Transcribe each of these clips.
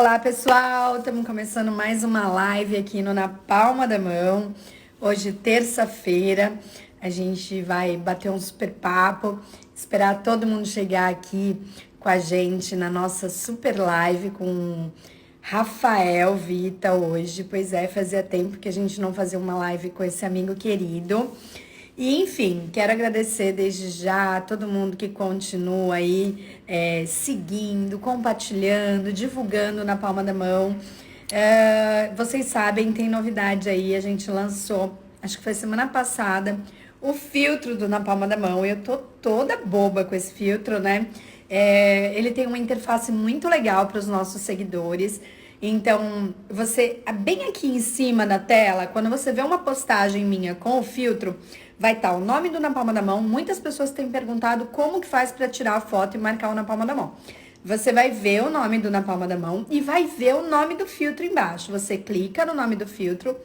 Olá, pessoal! Estamos começando mais uma live aqui no Na Palma da Mão. Hoje, terça-feira, a gente vai bater um super papo, esperar todo mundo chegar aqui com a gente na nossa super live com Rafael Vita hoje. Pois é, fazia tempo que a gente não fazia uma live com esse amigo querido. E, enfim, quero agradecer desde já a todo mundo que continua aí seguindo, compartilhando, divulgando na palma da mão. Vocês sabem, tem novidade aí, a gente lançou, acho que foi semana passada, o filtro do Na Palma da Mão. Eu tô toda boba com esse filtro, né? Ele tem uma interface muito legal para os nossos seguidores. Então, você, bem aqui em cima da tela, quando você vê uma postagem minha com o filtro, vai estar o nome do Na Palma da Mão. Muitas pessoas têm perguntado como que faz para tirar a foto e marcar o Na Palma da Mão. Você vai ver o nome do Na Palma da Mão e vai ver o nome do filtro embaixo. Você clica no nome do filtro,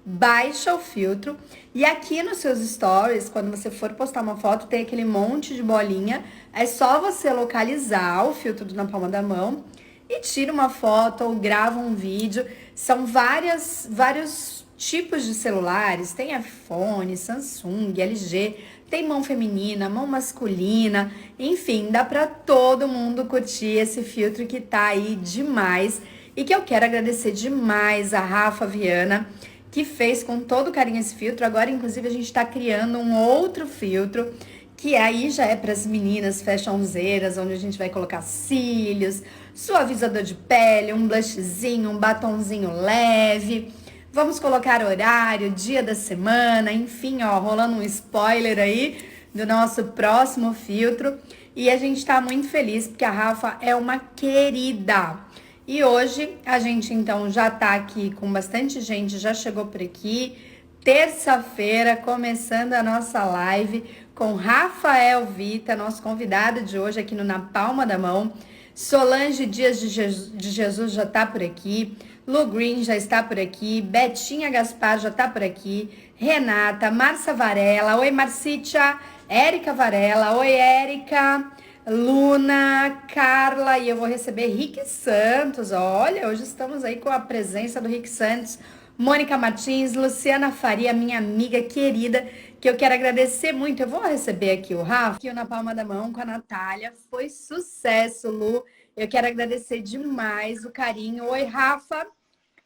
baixa o filtro e aqui nos seus stories, quando você for postar uma foto, tem aquele monte de bolinha. É só você localizar o filtro do Na Palma da Mão e tira uma foto ou grava um vídeo. São vários tipos de celulares, tem iPhone, Samsung, LG, tem mão feminina, mão masculina, enfim, dá para todo mundo curtir esse filtro que tá aí demais e que eu quero agradecer demais a Rafa Viana, que fez com todo carinho esse filtro. Agora, inclusive, a gente está criando um outro filtro que aí já é para as meninas fashionzeiras, onde a gente vai colocar cílios, suavizador de pele, um blushzinho, um batonzinho leve. Vamos colocar horário, dia da semana, enfim, ó, rolando um spoiler aí do nosso próximo filtro. E a gente tá muito feliz porque a Rafa é uma querida. E hoje a gente então já tá aqui com bastante gente, já chegou por aqui. Terça-feira, começando a nossa live com Rafael Vita, nosso convidado de hoje aqui no Na Palma da Mão. Solange Dias de Jesus já está por aqui. Lu Green já está por aqui. Betinha Gaspar já está por aqui. Renata, Marcia Varela. Oi, Marcitia. Érica Varela. Oi, Érica. Luna, Carla. E eu vou receber Rick Santos. Olha, hoje estamos aí com a presença do Rick Santos. Mônica Martins, Luciana Faria, minha amiga querida, que eu quero agradecer muito. Eu vou receber aqui o Rafa, aqui na palma da mão com a Natália. Foi sucesso, Lu. Eu quero agradecer demais o carinho. Oi, Rafa.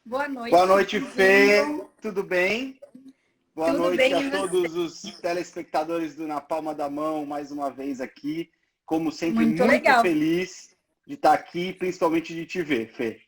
Boa Boa noite. noite, Fê. Tudo bem? Boa Tudo noite bem, a e você? todos os telespectadores do Na Palma da Mão, mais uma vez aqui. Como sempre, Muito muito legal. feliz de estar aqui, principalmente de te ver, Fê.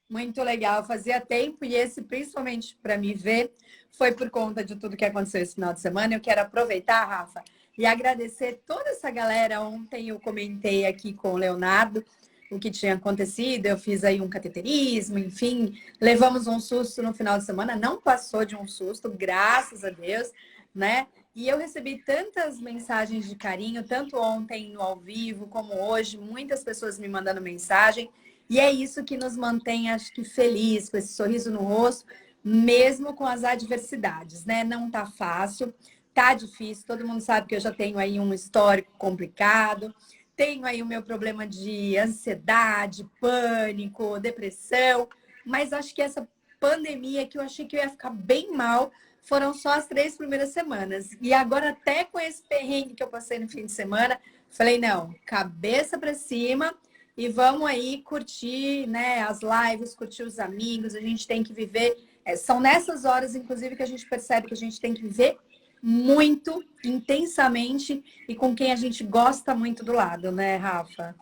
Muito legal. Fazia tempo e esse, principalmente para me ver, foi por conta de tudo que aconteceu esse final de semana. Eu quero aproveitar, Rafa, e agradecer toda essa galera. Ontem eu comentei aqui com o Leonardo o que tinha acontecido. Eu fiz aí um cateterismo, enfim, levamos um susto no final de semana. Não passou de um susto, graças a Deus, né? E eu recebi tantas mensagens de carinho, tanto ontem no ao vivo como hoje, muitas pessoas me mandando mensagem. E é isso que nos mantém, acho que, feliz, com esse sorriso no rosto, mesmo com as adversidades, né? Não tá fácil, tá difícil. Todo mundo sabe que eu já tenho aí um histórico complicado, tenho aí o meu problema de ansiedade, pânico, depressão, mas acho que essa pandemia que eu achei que eu ia ficar bem mal, foram só as 3 primeiras semanas. E agora, até com esse perrengue que eu passei no fim de semana, falei, não, cabeça para cima e vamos aí curtir, né, as lives, curtir os amigos. A gente tem que viver. São nessas horas, inclusive, que a gente percebe que a gente tem que viver muito, intensamente e com quem a gente gosta muito do lado, né, Rafa?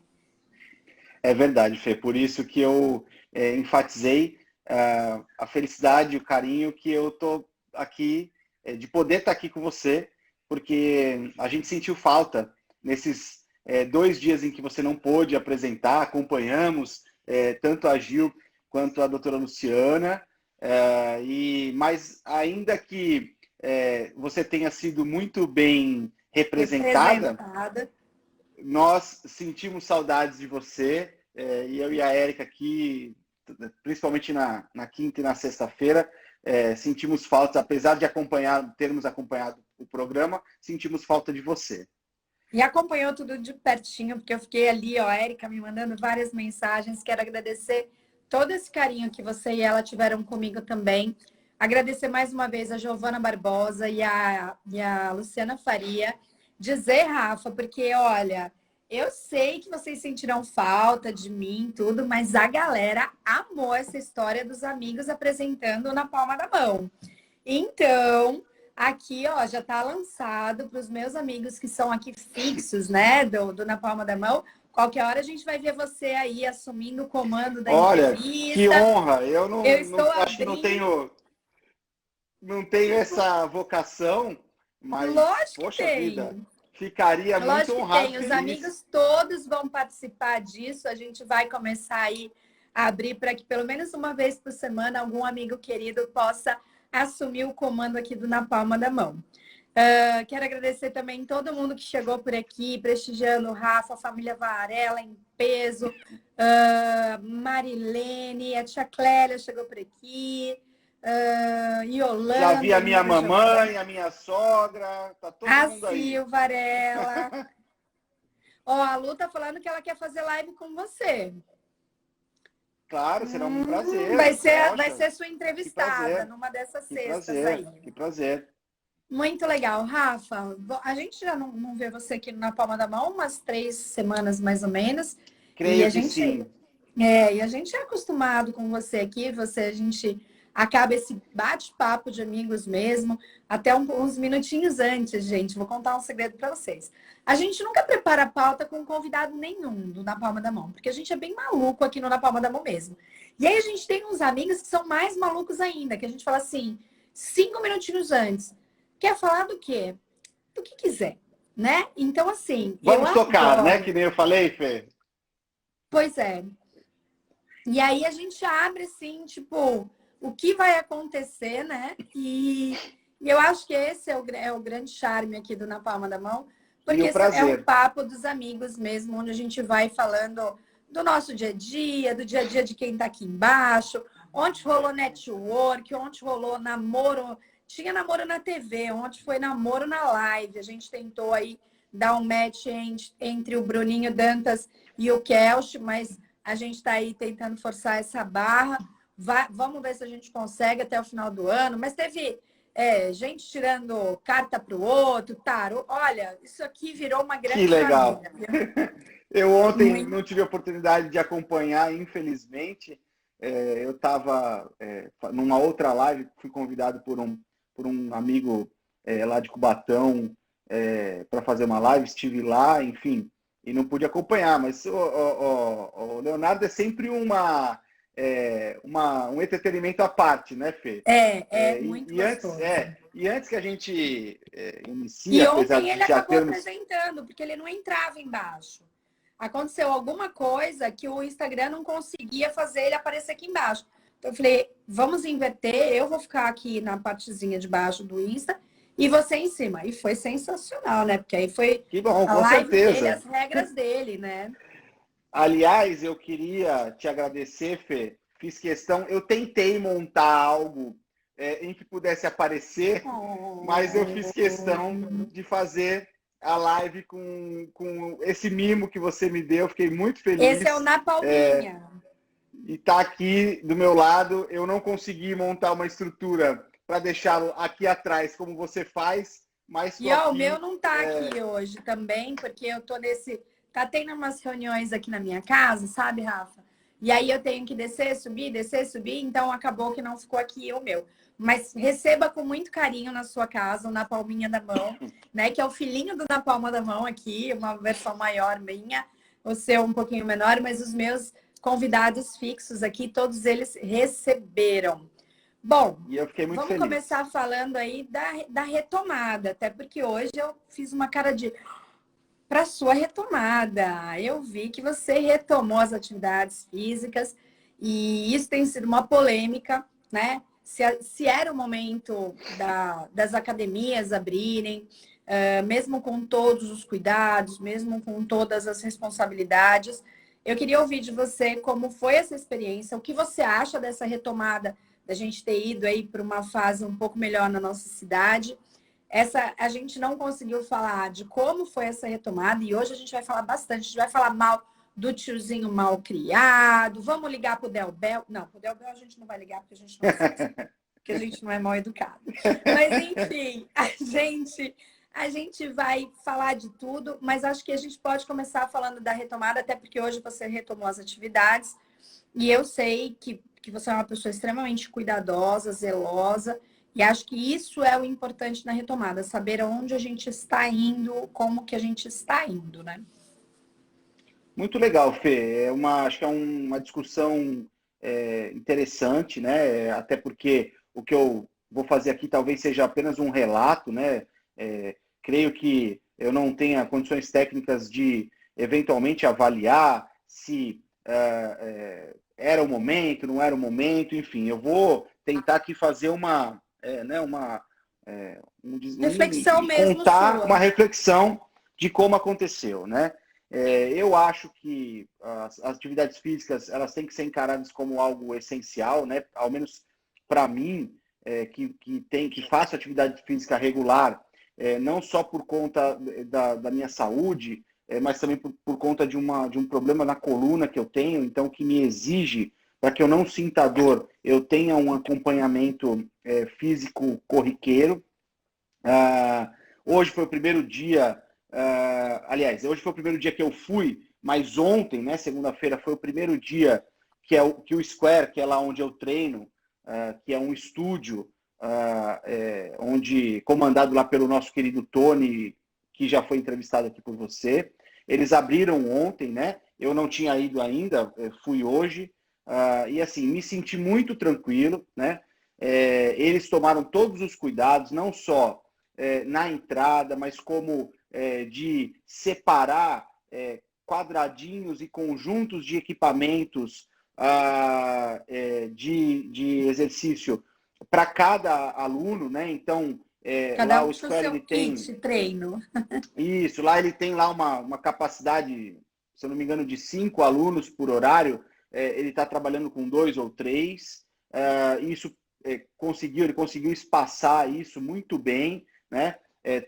É verdade, Fê. Por isso que eu enfatizei a felicidade, o carinho que eu tô aqui, de poder estar aqui com você, porque a gente sentiu falta nesses 2 dias em que você não pôde apresentar, acompanhamos tanto a Gil quanto a doutora Luciana, mas ainda que você tenha sido muito bem representada, Representada. nós sentimos saudades de você, e eu e a Érica aqui, principalmente na quinta e na sexta-feira, sentimos falta, apesar de termos acompanhado o programa, sentimos falta de você. E acompanhou tudo de pertinho, porque eu fiquei ali, ó, a Érica me mandando várias mensagens. Quero agradecer todo esse carinho que você e ela tiveram comigo também. Agradecer mais uma vez a Giovana Barbosa e a Luciana Faria. Dizer, Rafa, porque olha, eu sei que vocês sentirão falta de mim, tudo, mas a galera amou essa história dos amigos apresentando na palma da mão. Então, aqui, ó, já está lançado para os meus amigos que são aqui fixos, né, do Na Palma da Mão. Qualquer hora a gente vai ver você aí assumindo o comando da Olha, que entrevista. honra! Eu Eu estou acho que abrindo. não tenho essa vocação, mas, Lógico que poxa vida, tem. ficaria muito Lógico que honrado, tem. Os feliz. amigos todos vão participar disso. A gente vai começar aí a abrir para que pelo menos uma vez por semana algum amigo querido possa assumir o comando aqui do Na Palma da Mão. Quero agradecer também todo mundo que chegou por aqui, prestigiando o Rafa, a família Varela em peso, Marilene, a tia Clélia chegou por aqui, Já vi Yolanda, a minha Nina Giovanni, mamãe, a minha sogra, tá todo a mundo aí. Sil Varela. Ó, a Lu tá falando que ela quer fazer live com você. Claro, será um prazer. Vai ser Poxa, sua que entrevistada prazer, numa dessas que sextas aí. prazer, que prazer. Muito legal. Rafa, a gente já não vê você aqui na palma da mão umas 3 semanas mais ou menos. E a Creio que gente, sim. e a gente é acostumado com você aqui, a gente acaba esse bate-papo de amigos mesmo, até uns minutinhos antes, gente. Vou contar um segredo para vocês. A gente nunca prepara a pauta com convidado nenhum do Na Palma da Mão, porque a gente é bem maluco aqui no Na Palma da Mão mesmo. E aí a gente tem uns amigos que são mais malucos ainda, que a gente fala assim, 5 minutinhos antes. Quer falar do quê? Do que quiser, né? Então, assim, eu Vamos tocar, né? Que adoro. nem eu falei, Fê. Pois é. E aí a gente abre, assim, tipo, o que vai acontecer, né? E eu acho que esse é o grande charme aqui do Na Palma da Mão, E porque o esse é um prazer. papo dos amigos mesmo, onde a gente vai falando do nosso do dia a dia de quem está aqui embaixo, onde rolou network, onde rolou namoro. Tinha namoro na TV, onde foi namoro na live. A gente tentou aí dar um match entre o Bruninho Dantas e o Kelch, mas a gente está aí tentando forçar essa barra. Vamos ver se a gente consegue até o final do ano. Mas teve gente tirando carta para o outro, tarô. Olha, isso aqui virou uma Que grande legal. família. Viu? Eu ontem Muito. não tive a oportunidade de acompanhar, infelizmente. Eu estava numa outra live, fui convidado por um amigo lá de Cubatão para fazer uma live, estive lá, enfim, e não pude acompanhar. Mas o Leonardo é sempre um entretenimento à parte, né, Fê? É muito gostoso. E antes que a gente inicie, E apesar ontem de ele já acabou termos. apresentando, porque ele não entrava embaixo. Aconteceu alguma coisa que o Instagram não conseguia fazer ele aparecer aqui embaixo. Então eu falei, vamos inverter, eu vou ficar aqui na partezinha de baixo do Insta e você em cima. E foi sensacional, né? Porque aí foi Que bom, a com live dele, certeza. as regras dele, né? Aliás, eu queria te agradecer, Fê. Fiz questão, eu tentei montar algo em que pudesse aparecer, mas eu fiz questão Oh. de fazer a live com esse mimo que você me deu. Fiquei muito Esse é o feliz. Na Palminha. E tá aqui do meu lado. Eu não consegui montar uma estrutura para deixá-lo aqui atrás, como você faz, mas estou E ó, o meu aqui. não tá aqui hoje também, porque eu tô nesse. Tá tendo umas reuniões aqui na minha casa, sabe, Rafa? E aí eu tenho que descer, subir, então acabou que não ficou aqui o meu. Mas receba com muito carinho na sua casa, o Na Palminha da Mão, né? Que é o filhinho do Na Palma da Mão aqui, uma versão maior minha, o seu um pouquinho menor, mas os meus convidados fixos aqui, todos eles receberam. Bom, E eu fiquei muito vamos feliz. começar falando aí da retomada, até porque hoje eu fiz uma cara de para sua retomada. Eu vi que você retomou as atividades físicas e isso tem sido uma polêmica, né? Se era o momento das academias abrirem, mesmo com todos os cuidados, mesmo com todas as responsabilidades. Eu queria ouvir de você como foi essa experiência, o que você acha dessa retomada, da gente ter ido aí para uma fase um pouco melhor na nossa cidade. A gente não conseguiu falar de como foi essa retomada e hoje a gente vai falar bastante. A gente vai falar mal do tiozinho mal criado, vamos ligar pro Del Bel. Não, pro Del Bel a gente não vai ligar porque a gente não é porque a gente não é mal educado. Mas, enfim, a gente vai falar de tudo, mas acho que a gente pode começar falando da retomada, até porque hoje você retomou as atividades, e eu sei que você é uma pessoa extremamente cuidadosa, zelosa, e acho que isso é o importante na retomada, saber aonde a gente está indo, como que a gente está indo, né? Muito legal, Fê. Acho que é uma discussão interessante, né? Até porque o que eu vou fazer aqui talvez seja apenas um relato, né? Creio que eu não tenha condições técnicas de eventualmente avaliar se era o momento, não era o momento, enfim. Eu vou tentar aqui fazer Reflexão mesmo contar uma sua. reflexão de como aconteceu, né? Eu acho que as atividades físicas elas têm que ser encaradas como algo essencial, né? Ao menos para mim, que faço atividade física regular, não só por conta da minha saúde, mas também por conta de um problema na coluna que eu tenho, então que me exige, para que eu não sinta dor, eu tenha um acompanhamento físico corriqueiro. Hoje foi o primeiro dia, aliás, hoje foi o primeiro dia que eu fui, mas ontem, né, segunda-feira, foi o primeiro dia que o Square, que é lá onde eu treino, que é um estúdio onde comandado lá pelo nosso querido Tony, que já foi entrevistado aqui por você. Eles abriram ontem, né? Eu não tinha ido ainda, fui hoje, e assim, me senti muito tranquilo, né? Eles tomaram todos os cuidados, não só na entrada, mas como de separar quadradinhos e conjuntos de equipamentos de exercício para cada aluno, né? Então, Cada lá um o com o Square seu ele tem kit treino. isso, lá ele tem lá uma capacidade, se eu não me engano, de 5 alunos por horário. Ele está trabalhando com 2 ou 3. Isso ele conseguiu espaçar isso muito bem, né?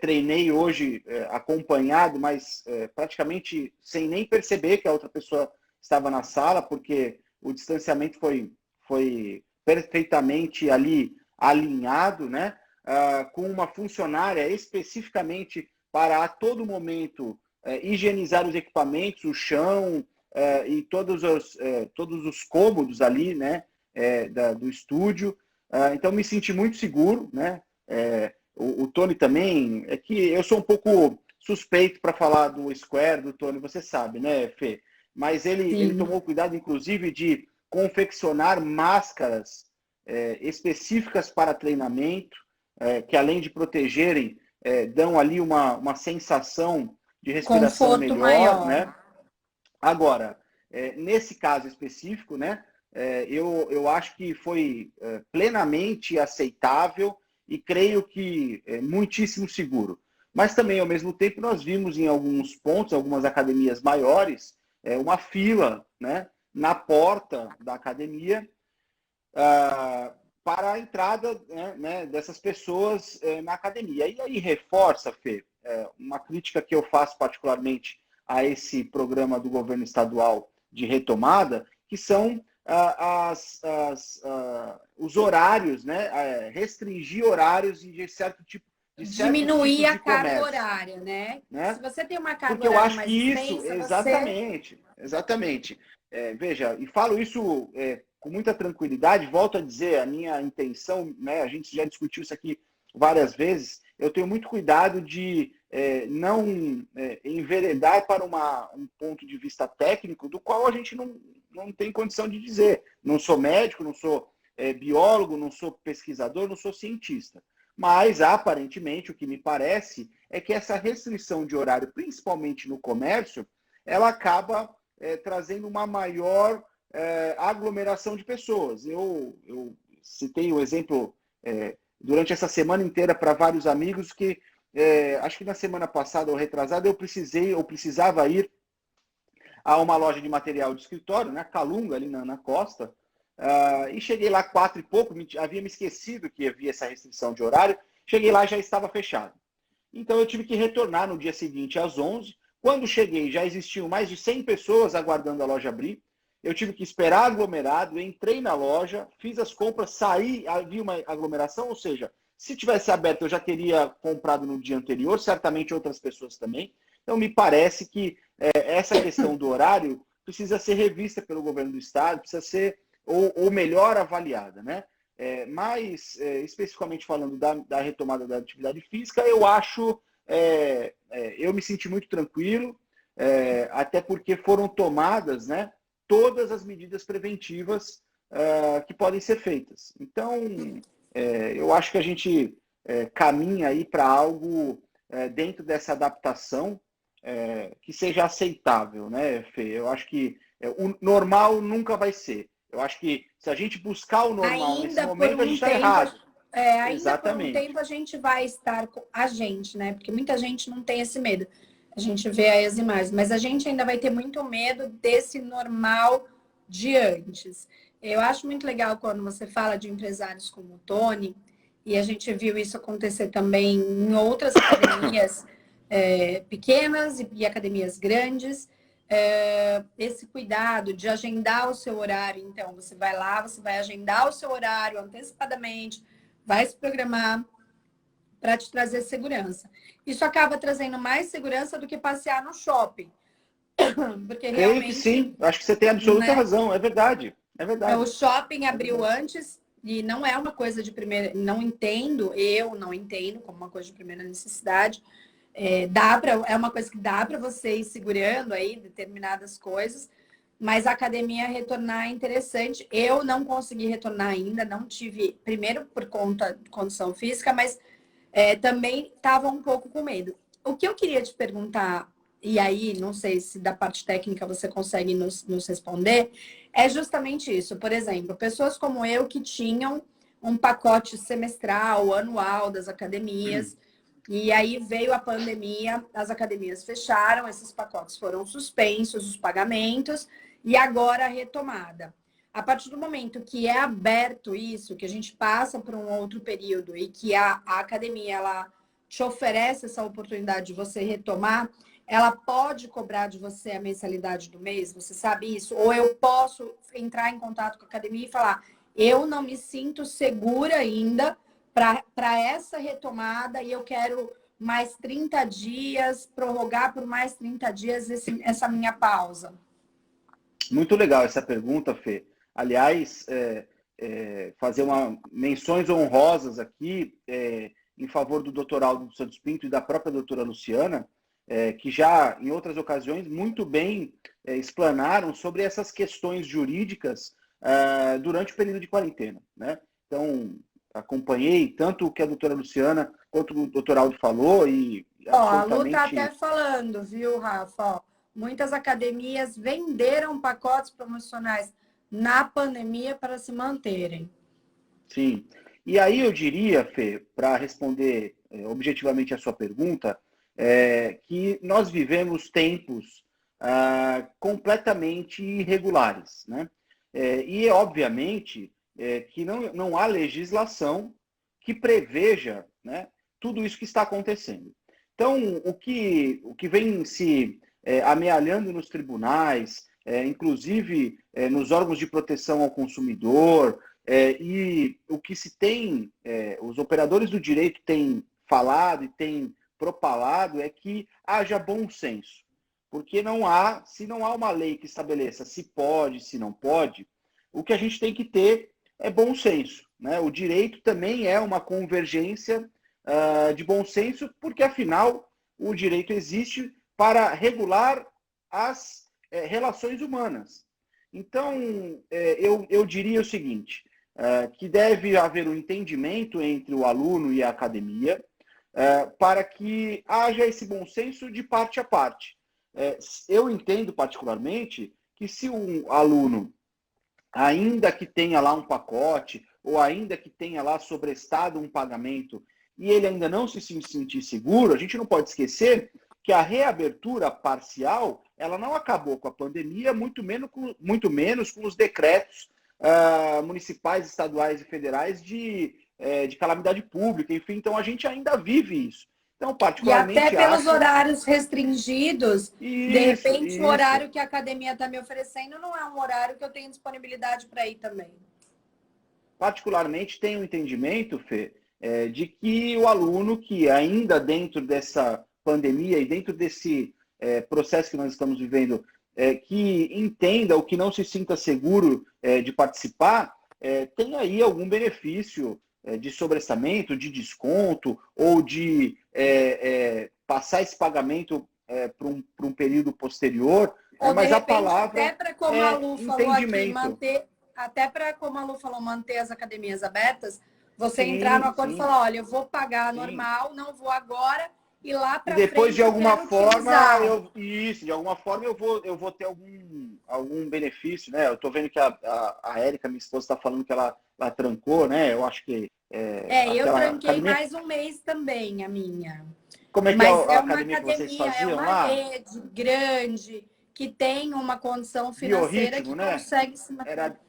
Treinei hoje acompanhado, mas praticamente sem nem perceber que a outra pessoa estava na sala, porque o distanciamento foi perfeitamente ali alinhado, né? Com uma funcionária especificamente para a todo momento higienizar os equipamentos, o chão e todos os cômodos ali, né, do estúdio. Então me senti muito seguro, né? O Tony também, é que eu sou um pouco suspeito para falar do Square, do Tony, você sabe, né, Fê? Mas ele Sim. tomou cuidado, inclusive, de confeccionar máscaras específicas para treinamento, que além de protegerem, dão ali uma sensação de respiração Conforto melhor, maior. né? Agora, nesse caso específico, né, eu acho que foi plenamente aceitável e creio que muitíssimo seguro. Mas também, ao mesmo tempo, nós vimos em alguns pontos, algumas academias maiores, uma fila, né, na porta da academia, para a entrada, né, dessas pessoas na academia. E aí reforça, Fê, uma crítica que eu faço particularmente a esse programa do governo estadual de retomada, que são os horários, né, restringir horários de certos Diminuir tipos a de carga comércio, horária, né? Se né? você tem uma carga Porque eu horária acho que mais isso, extensa, você. exatamente. Veja, e falo isso com muita tranquilidade, volto a dizer, a minha intenção, né, a gente já discutiu isso aqui várias vezes, eu tenho muito cuidado de não enveredar para um ponto de vista técnico do qual a gente não tem condição de dizer. Não sou médico, não sou biólogo, não sou pesquisador, não sou cientista. Mas, aparentemente, o que me parece é que essa restrição de horário, principalmente no comércio, ela acaba trazendo uma maior aglomeração de pessoas. Eu citei o exemplo durante essa semana inteira para vários amigos que acho que na semana passada ou retrasada eu precisava ir a uma loja de material de escritório, né, Calunga, ali na costa, e cheguei lá 4 e pouco, havia me esquecido que havia essa restrição de horário, cheguei lá e já estava fechado. Então eu tive que retornar no dia seguinte às 11, Quando cheguei, já existiam mais de 100 pessoas aguardando a loja abrir. Eu tive que esperar aglomerado, entrei na loja, fiz as compras, saí, havia uma aglomeração, ou seja, se tivesse aberto eu já teria comprado no dia anterior, certamente outras pessoas também. Então me parece que essa questão do horário precisa ser revista pelo governo do estado, precisa ser ou melhor avaliada, né? Mas, especificamente falando da retomada da atividade física, eu acho, eu me senti muito tranquilo, até porque foram tomadas, né, todas as medidas preventivas que podem ser feitas. Então, eu acho que a gente caminha aí para algo dentro dessa adaptação que seja aceitável, né, Fê? Eu acho que o normal nunca vai ser. Eu acho que se a gente buscar o normal nesse momento, a gente está errado. Ainda por um Exatamente. tempo a gente vai estar com a gente, né? Porque muita gente não tem esse medo. A gente vê aí as imagens, mas a gente ainda vai ter muito medo desse normal de antes. Eu acho muito legal quando você fala de empresários como o Tony, e a gente viu isso acontecer também em outras academias pequenas e academias grandes. Esse cuidado de agendar o seu horário. Então, você vai lá, você vai agendar o seu horário antecipadamente, vai se programar para te trazer segurança. Isso acaba trazendo mais segurança do que passear no shopping, porque Creio que realmente, sim. Acho que você tem absoluta né, razão. É verdade. É o verdade. shopping É abriu verdade. antes e não é uma coisa de primeira, eu não entendo como uma coisa de primeira necessidade. É uma coisa que dá para você ir segurando aí determinadas coisas, mas a academia retornar é interessante. Eu não consegui retornar ainda, não tive, primeiro por conta de condição física, mas também estava um pouco com medo. O que eu queria te perguntar, e aí não sei se da parte técnica você consegue nos responder, é justamente isso. Por exemplo, pessoas como eu que tinham um pacote semestral, anual das academias, e aí veio a pandemia, as academias fecharam, esses pacotes foram suspensos, os pagamentos, e agora a retomada. A partir do momento que é aberto isso, que a gente passa por um outro período e que a academia ela te oferece essa oportunidade de você retomar, ela pode cobrar de você a mensalidade do mês, você sabe isso? Ou eu posso entrar em contato com a academia e falar, eu não me sinto segura ainda para essa retomada e eu quero mais 30 dias, prorrogar por mais 30 dias essa minha pausa. Muito legal essa pergunta, Fê. Aliás, fazer menções honrosas aqui em favor do Dr. Aldo dos Santos Pinto e da própria doutora Luciana, que já em outras ocasiões muito bem explanaram sobre essas questões jurídicas durante o período de quarentena, né? Então, acompanhei tanto o que a doutora Luciana quanto o Dr. Aldo falou e Ó, a Lu tá até absolutamente falando, viu, Rafa? Ó, muitas academias venderam pacotes promocionais na pandemia para se manterem. sim. E aí eu diria, Fê, para responder objetivamente a sua pergunta, que nós vivemos tempos completamente irregulares, né? E, obviamente, que não há legislação que preveja, né, tudo isso que está acontecendo. Então, o que vem se amealhando nos tribunais, inclusive nos órgãos de proteção ao consumidor, e o que se tem, os operadores do direito têm falado e têm propalado é que haja bom senso. Porque se não há uma lei que estabeleça se pode, se não pode, o que a gente tem que ter é bom senso, né? O direito também é uma convergência de bom senso, porque afinal o direito existe para regular as relações humanas. Então, eu diria o seguinte, que deve haver um entendimento entre o aluno e a academia para que haja esse bom senso de parte a parte. Eu entendo particularmente que se um aluno, ainda que tenha lá um pacote, ou ainda que tenha lá sobrestado um pagamento, e ele ainda não se sentir seguro, a gente não pode esquecer que a reabertura parcial, ela não acabou com a pandemia, muito menos com os decretos municipais, estaduais e federais de calamidade pública, enfim, então a gente ainda vive isso. Então, E até particularmente, pelos acho... horários restringidos, de Isso, repente o isso. horário que a academia está me oferecendo não é um horário que eu tenho disponibilidade para ir também. Particularmente, tenho um entendimento, Fê, de que o aluno que ainda dentro dessa pandemia e dentro desse processo que nós estamos vivendo, que entenda ou que não se sinta seguro de participar, tem aí algum benefício de sobrestamento, de desconto ou de passar esse pagamento para um período posterior, Ou de mas a repente, até palavra para como a é Lu falou aqui, entendimento. manter, até para como a Lu falou, manter as academias abertas, você entrar no Sim, acordo e sim, falar, olha, eu vou pagar sim. normal, não vou agora, e lá E para depois, de frente eu alguma quero forma, utilizar. de alguma forma eu vou ter algum benefício, né? Eu tô vendo que a Érica, minha esposa, está falando que ela trancou, né? Eu acho que Eu aquela tranquei academia. mais um mês também, a minha. Como é que é Mas a é uma academia que vocês academia, é faziam uma lá? rede grande que tem uma condição financeira que Biorritmo, né? consegue se manter. Era,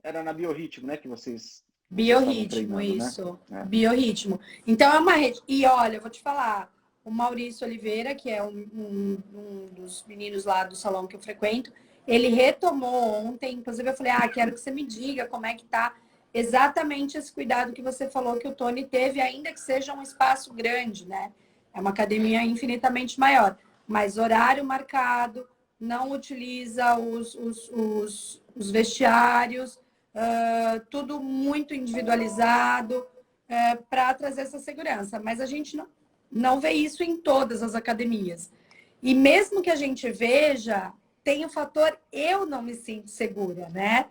era na Biorritmo, né? Que vocês estavam Biorritmo, treinando, né? isso. É. Biorritmo. Então é uma rede. E olha, eu vou te falar, o Maurício Oliveira, que é um dos meninos lá do salão que eu frequento, ele retomou ontem, inclusive eu falei, quero que você me diga como é que tá exatamente esse cuidado que você falou que o Tony teve, ainda que seja um espaço grande, né? É uma academia infinitamente maior, mas horário marcado, não utiliza os vestiários, tudo muito individualizado, para trazer essa segurança. Mas a gente não vê isso em todas as academias. E mesmo que a gente veja, tem o fator eu não me sinto segura, né?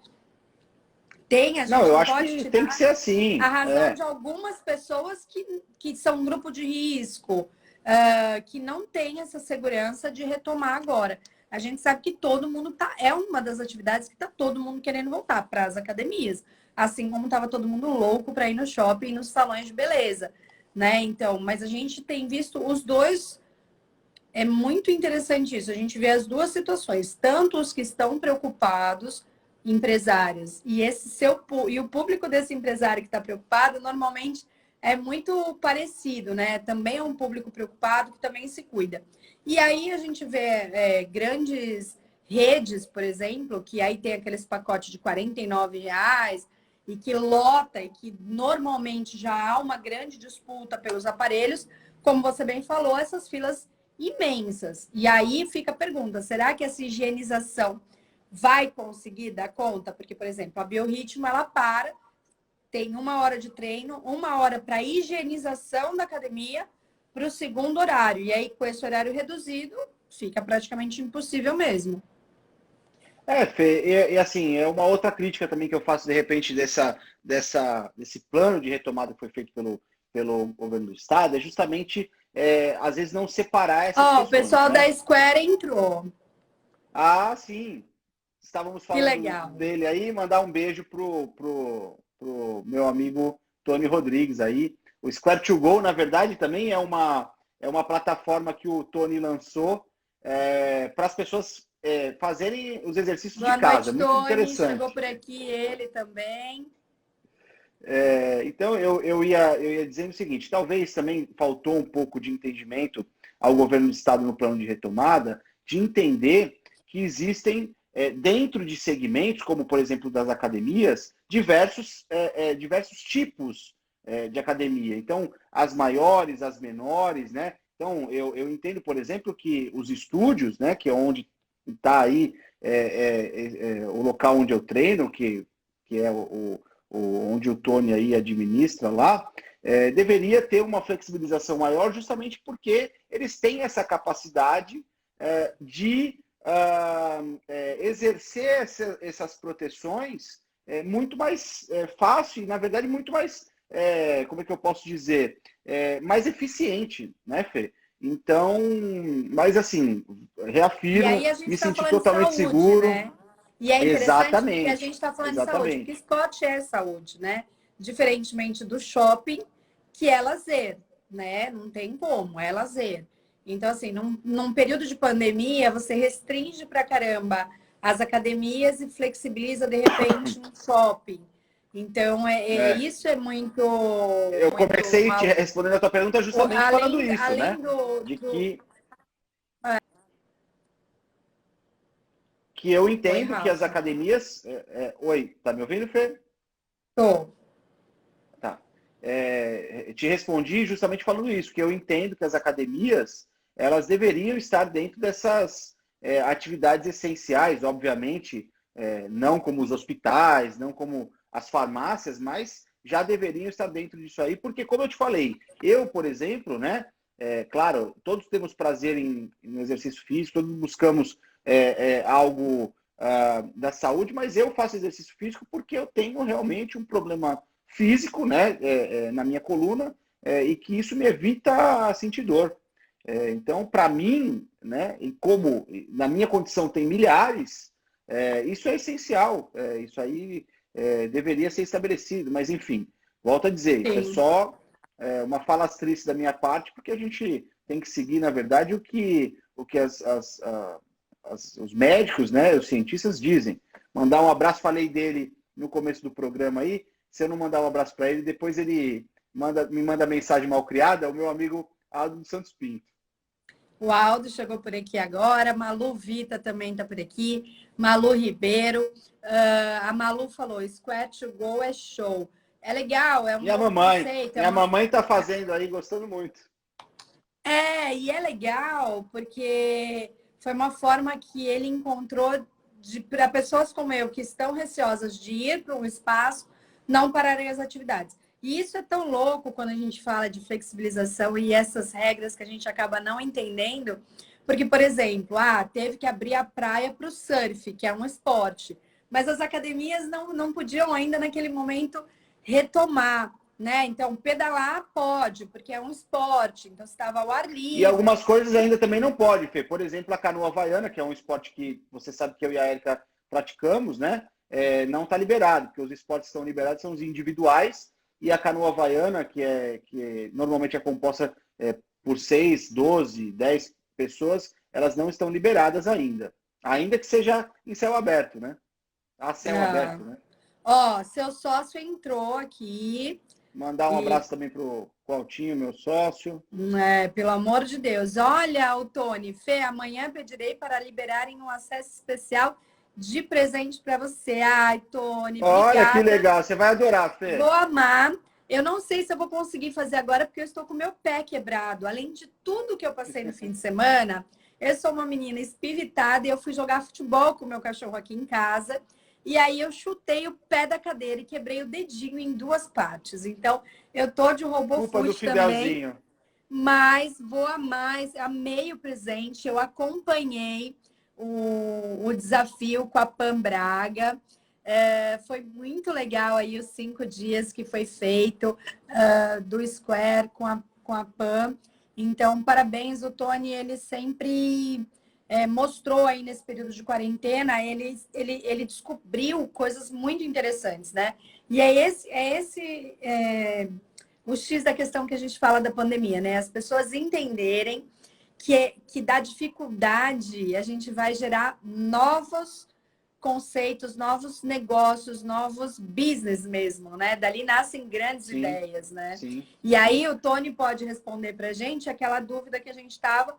A Não, gente eu não acho pode que tem que tirar ser a assim. razão É. de algumas pessoas que são um grupo de risco, que não tem essa segurança de retomar agora. A gente sabe que todo mundo é uma das atividades que está todo mundo querendo voltar para as academias, assim como estava todo mundo louco para ir no shopping e nos salões de beleza, né? Então, mas a gente tem visto os dois. É muito interessante isso. A gente vê as duas situações, tanto os que estão preocupados, empresários, e o público desse empresário que está preocupado, normalmente é muito parecido, né? Também é um público preocupado que também se cuida. E aí a gente vê grandes redes, por exemplo, que aí tem aqueles pacotes de R$ 49 e que lota e que normalmente já há uma grande disputa pelos aparelhos, como você bem falou, essas filas imensas. E aí fica a pergunta: será que essa higienização vai conseguir dar conta? Porque, por exemplo, a Biorritmo ela tem 1 hora de treino, 1 hora para higienização da academia para o segundo horário. E aí, com esse horário reduzido, fica praticamente impossível mesmo. Fê, e assim, é uma outra crítica também que eu faço de repente desse plano de retomada que foi feito pelo governo do estado, é justamente, às vezes, não separar essas Ó, o questões, pessoal né? da Square entrou. Ah, sim, estávamos Que falando legal. dele aí, mandar um beijo pro meu amigo Tony Rodrigues aí. O Square to Go, na verdade, também é uma plataforma que o Tony lançou para as pessoas fazerem os exercícios de Boa casa. noite, Muito Tony. Chegou interessante. por aqui ele também. Então, eu ia dizendo o seguinte, talvez também faltou um pouco de entendimento ao governo do Estado no plano de retomada, de entender que existem, dentro de segmentos, como por exemplo das academias, diversos tipos de academia. Então, as maiores, as menores, né? Então, eu entendo, por exemplo, que os estúdios, né, que é onde está aí o local onde eu treino, que é onde o Tony aí administra lá, deveria ter uma flexibilização maior, justamente porque eles têm essa capacidade de exercer essas proteções muito mais fácil e, na verdade, muito mais, como é que eu posso dizer, mais eficiente, né, Fê? Então, mas assim, E reafirmo, aí a gente me está senti falando de totalmente saúde, seguro. né? E é interessante porque a gente Exatamente, está falando de saúde, porque exatamente. Scott é saúde, né? Diferentemente do shopping, que é lazer, né? Não tem como, é lazer. Então, assim, num período de pandemia, você restringe pra caramba as academias e flexibiliza, de repente, um shopping. Então, É. isso é muito, Eu muito comecei respondendo a tua pergunta justamente falando além, isso, né? além do, De do... que eu Oi, entendo que as Rafa. academias. Oi, tá me ouvindo, Fê? Tô. Tá. Te respondi justamente falando isso, que eu entendo que as academias elas deveriam estar dentro dessas atividades essenciais, obviamente, não como os hospitais, não como as farmácias, mas já deveriam estar dentro disso aí, porque como eu te falei, eu, por exemplo, né? Claro, todos temos prazer no exercício físico, todos buscamos algo da saúde, mas eu faço exercício físico porque eu tenho realmente um problema físico, né, na minha coluna, e que isso me evita sentir dor. Então, para mim, né, e como na minha condição tem milhares, isso é essencial. Isso aí deveria ser estabelecido, mas enfim, volto a dizer, isso é Sim. só uma falastrice da minha parte, porque a gente tem que seguir, na verdade, o que os médicos, né, os cientistas dizem. Mandar um abraço, falei dele no começo do programa aí. Se eu não mandar um abraço para ele, depois ele me manda mensagem mal criada, o meu amigo Aldo dos Santos Pinto. O Aldo chegou por aqui agora, Malu Vita também está por aqui, Malu Ribeiro. A Malu falou: Squat to Go é show. É legal, é um Minha novo mamãe, conceito. minha mamãe está fazendo aí, gostando muito. E é legal porque foi uma forma que ele encontrou para pessoas como eu, que estão receosas de ir para um espaço, não pararem as atividades. E isso é tão louco quando a gente fala de flexibilização e essas regras que a gente acaba não entendendo. Porque, por exemplo, teve que abrir a praia para o surf, que é um esporte. Mas as academias não podiam ainda, naquele momento, retomar, né? Então, pedalar pode, porque é um esporte, então você estava ao ar E livre. algumas coisas ainda também não pode, Fê. Por exemplo, a canoa havaiana, que é um esporte que você sabe que eu e a Erika praticamos, né? Não está liberado, porque os esportes que estão liberados são os individuais, e a canoa havaiana, que normalmente é composta por 6, 12, 10 pessoas, elas não estão liberadas ainda. Ainda que seja em céu aberto, né? A céu Ah. aberto, né? Ó, seu sócio entrou aqui. Mandar um E, abraço também pro Altinho, meu sócio. pelo amor de Deus, olha, o Tony, Fê, amanhã pedirei para liberarem um acesso especial de presente para você. Ai, Tony, Olha que obrigada. legal, você vai adorar, Vou Fê. amar. Eu não sei se eu vou conseguir fazer agora, porque eu estou com meu pé quebrado. Além de tudo que eu passei no fim de semana, eu sou uma menina espiritada e eu fui jogar futebol com o meu cachorro aqui em casa. E aí eu chutei o pé da cadeira e quebrei o dedinho em duas partes. Então, eu tô de robô Culpa do foot também, Fidelzinho. mas vou amar, amei o presente. Eu acompanhei o desafio com a Pam Braga. Foi muito legal aí os 5 dias que foi feito do Square com a Pam. Então, parabéns, o Tony, ele sempre mostrou aí nesse período de quarentena, ele descobriu coisas muito interessantes, né? E o X da questão que a gente fala da pandemia, né? As pessoas entenderem que da dificuldade a gente vai gerar novos conceitos, novos negócios, novos business mesmo, né? Dali nascem grandes Sim, ideias, né? sim, E aí sim. o Tony pode responder para a gente aquela dúvida que a gente estava,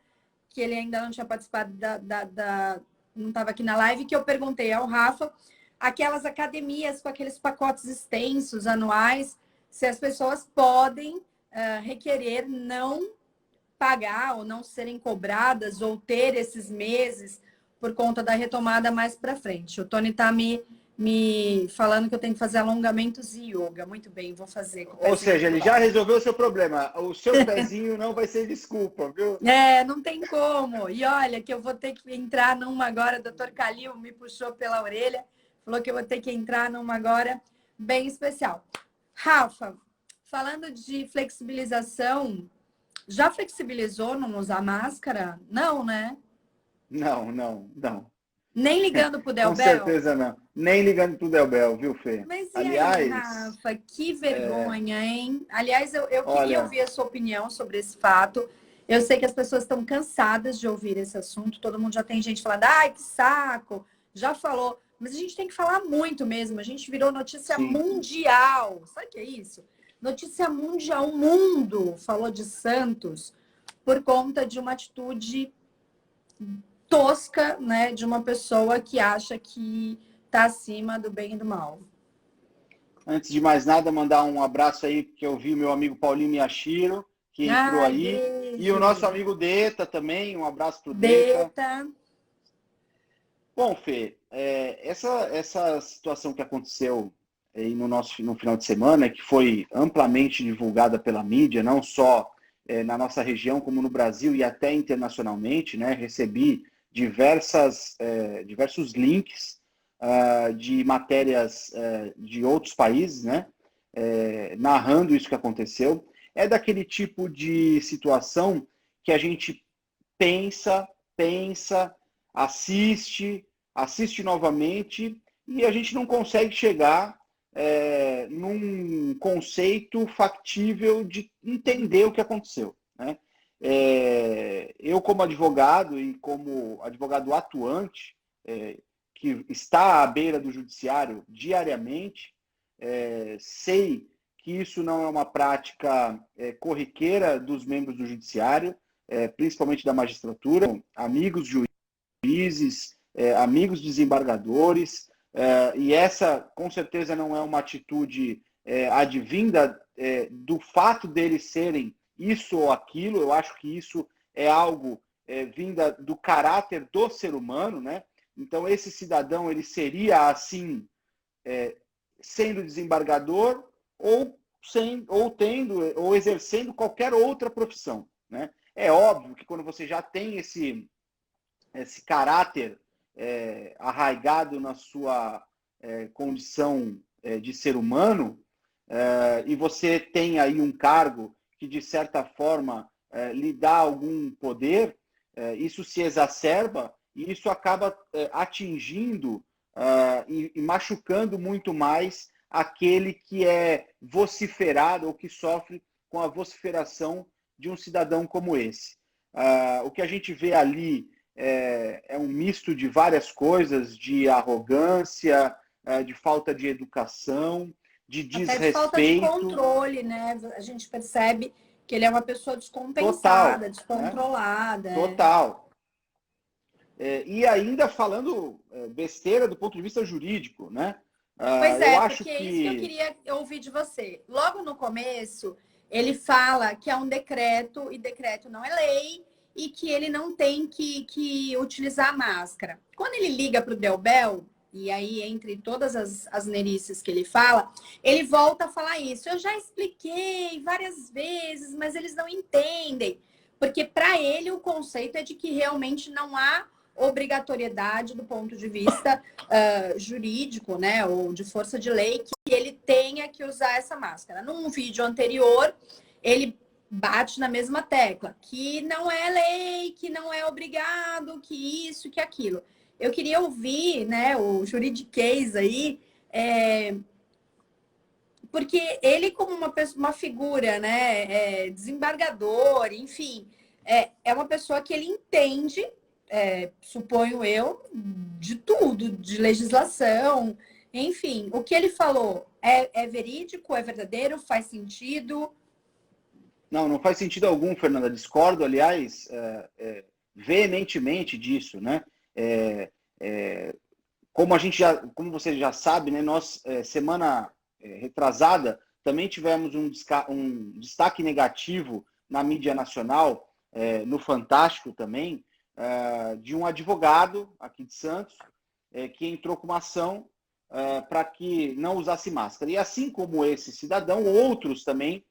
que ele ainda não tinha participado não estava aqui na live, que eu perguntei ao Rafa, aquelas academias com aqueles pacotes extensos anuais, se as pessoas podem requerer não pagar ou não serem cobradas ou ter esses meses por conta da retomada mais para frente. O Tony está me falando que eu tenho que fazer alongamentos e yoga. Muito bem, vou fazer com o Ou pezinho seja, pro ele já lado. resolveu o seu problema. O seu pezinho não vai ser desculpa, viu? Não tem como. E olha, que eu vou ter que entrar numa agora. O doutor Calil me puxou pela orelha, falou que eu vou ter que entrar numa agora bem especial. Rafa, falando de flexibilização, já flexibilizou não usar máscara? Não, né? Não, não, não. Nem ligando pro Com Del Bel? certeza não. Nem ligando pro Del Bel, viu, Fê? Mas e aí, Aliás, Rafa? Que vergonha, hein? Aliás, eu queria olha, ouvir a sua opinião sobre esse fato. Eu sei que as pessoas estão cansadas de ouvir esse assunto. Todo mundo já tem gente falando, ai, que saco. Já falou. mas a gente tem que falar muito mesmo. A gente virou notícia Sim. mundial. Sabe o que é isso? Notícia mundial. O mundo falou de Santos por conta de uma atitude tosca, né, de uma pessoa que acha que está acima do bem e do mal. Antes de mais nada, mandar um abraço aí, porque eu vi o meu amigo Paulinho Miyashiro, que entrou Ai, aí. E o nosso beijo. amigo Deta também, um abraço pro Deta. Beta. Bom, Fê, essa situação que aconteceu aí no final de semana, que foi amplamente divulgada pela mídia, não só na nossa região, como no Brasil e até internacionalmente, né? Recebi diversos links de matérias de outros países, né? Narrando isso que aconteceu. É daquele tipo de situação que a gente pensa, assiste novamente e a gente não consegue chegar num conceito factível de entender o que aconteceu, né? Eu, como advogado e como advogado atuante, que está à beira do judiciário diariamente, sei que isso não é uma prática corriqueira dos membros do judiciário, principalmente da magistratura, amigos juízes, amigos desembargadores, e essa com certeza não é uma atitude advinda do fato deles serem isso ou aquilo. Eu acho que isso é algo vinda do caráter do ser humano, né? Então esse cidadão ele seria assim sendo desembargador ou exercendo qualquer outra profissão, né? É óbvio que quando você já tem esse caráter arraigado na sua condição de ser humano, e você tem aí um cargo que, de certa forma, lhe dá algum poder, isso se exacerba e isso acaba atingindo e machucando muito mais aquele que é vociferado ou que sofre com a vociferação de um cidadão como esse. O que a gente vê ali é um misto de várias coisas, de arrogância, de falta de educação, de Até de falta de desrespeito controle, né? A gente percebe que ele é uma pessoa descompensada, total, né? descontrolada. Total. E ainda falando besteira do ponto de vista jurídico, né? Pois Eu é, acho porque é isso que eu que... queria ouvir de você. Logo no começo, ele fala que é um decreto e decreto não é lei e que ele não tem que utilizar a máscara. Quando ele liga para o Delbel, e aí entre todas as neirices que ele fala, ele volta a falar isso. Eu já expliquei várias vezes, mas eles não entendem. Porque para ele o conceito é de que realmente não há obrigatoriedade do ponto de vista jurídico, né, ou de força de lei, que ele tenha que usar essa máscara. Num vídeo anterior, ele bate na mesma tecla, que não é lei, que não é obrigado, que isso, que aquilo. Eu queria ouvir, né, o juridiquês aí, porque ele como uma figura, né, desembargador, enfim, é uma pessoa que ele entende, suponho eu, de tudo, de legislação, enfim. O que ele falou é verídico, é verdadeiro, faz sentido? Não faz sentido algum, Fernanda. Discordo, aliás, veementemente disso, né? Como você já sabe, né? Nós, semana retrasada, também tivemos um destaque negativo na mídia nacional, no Fantástico também, de um advogado aqui de Santos, que entrou com uma ação para que não usasse máscara. E assim como esse cidadão, outros também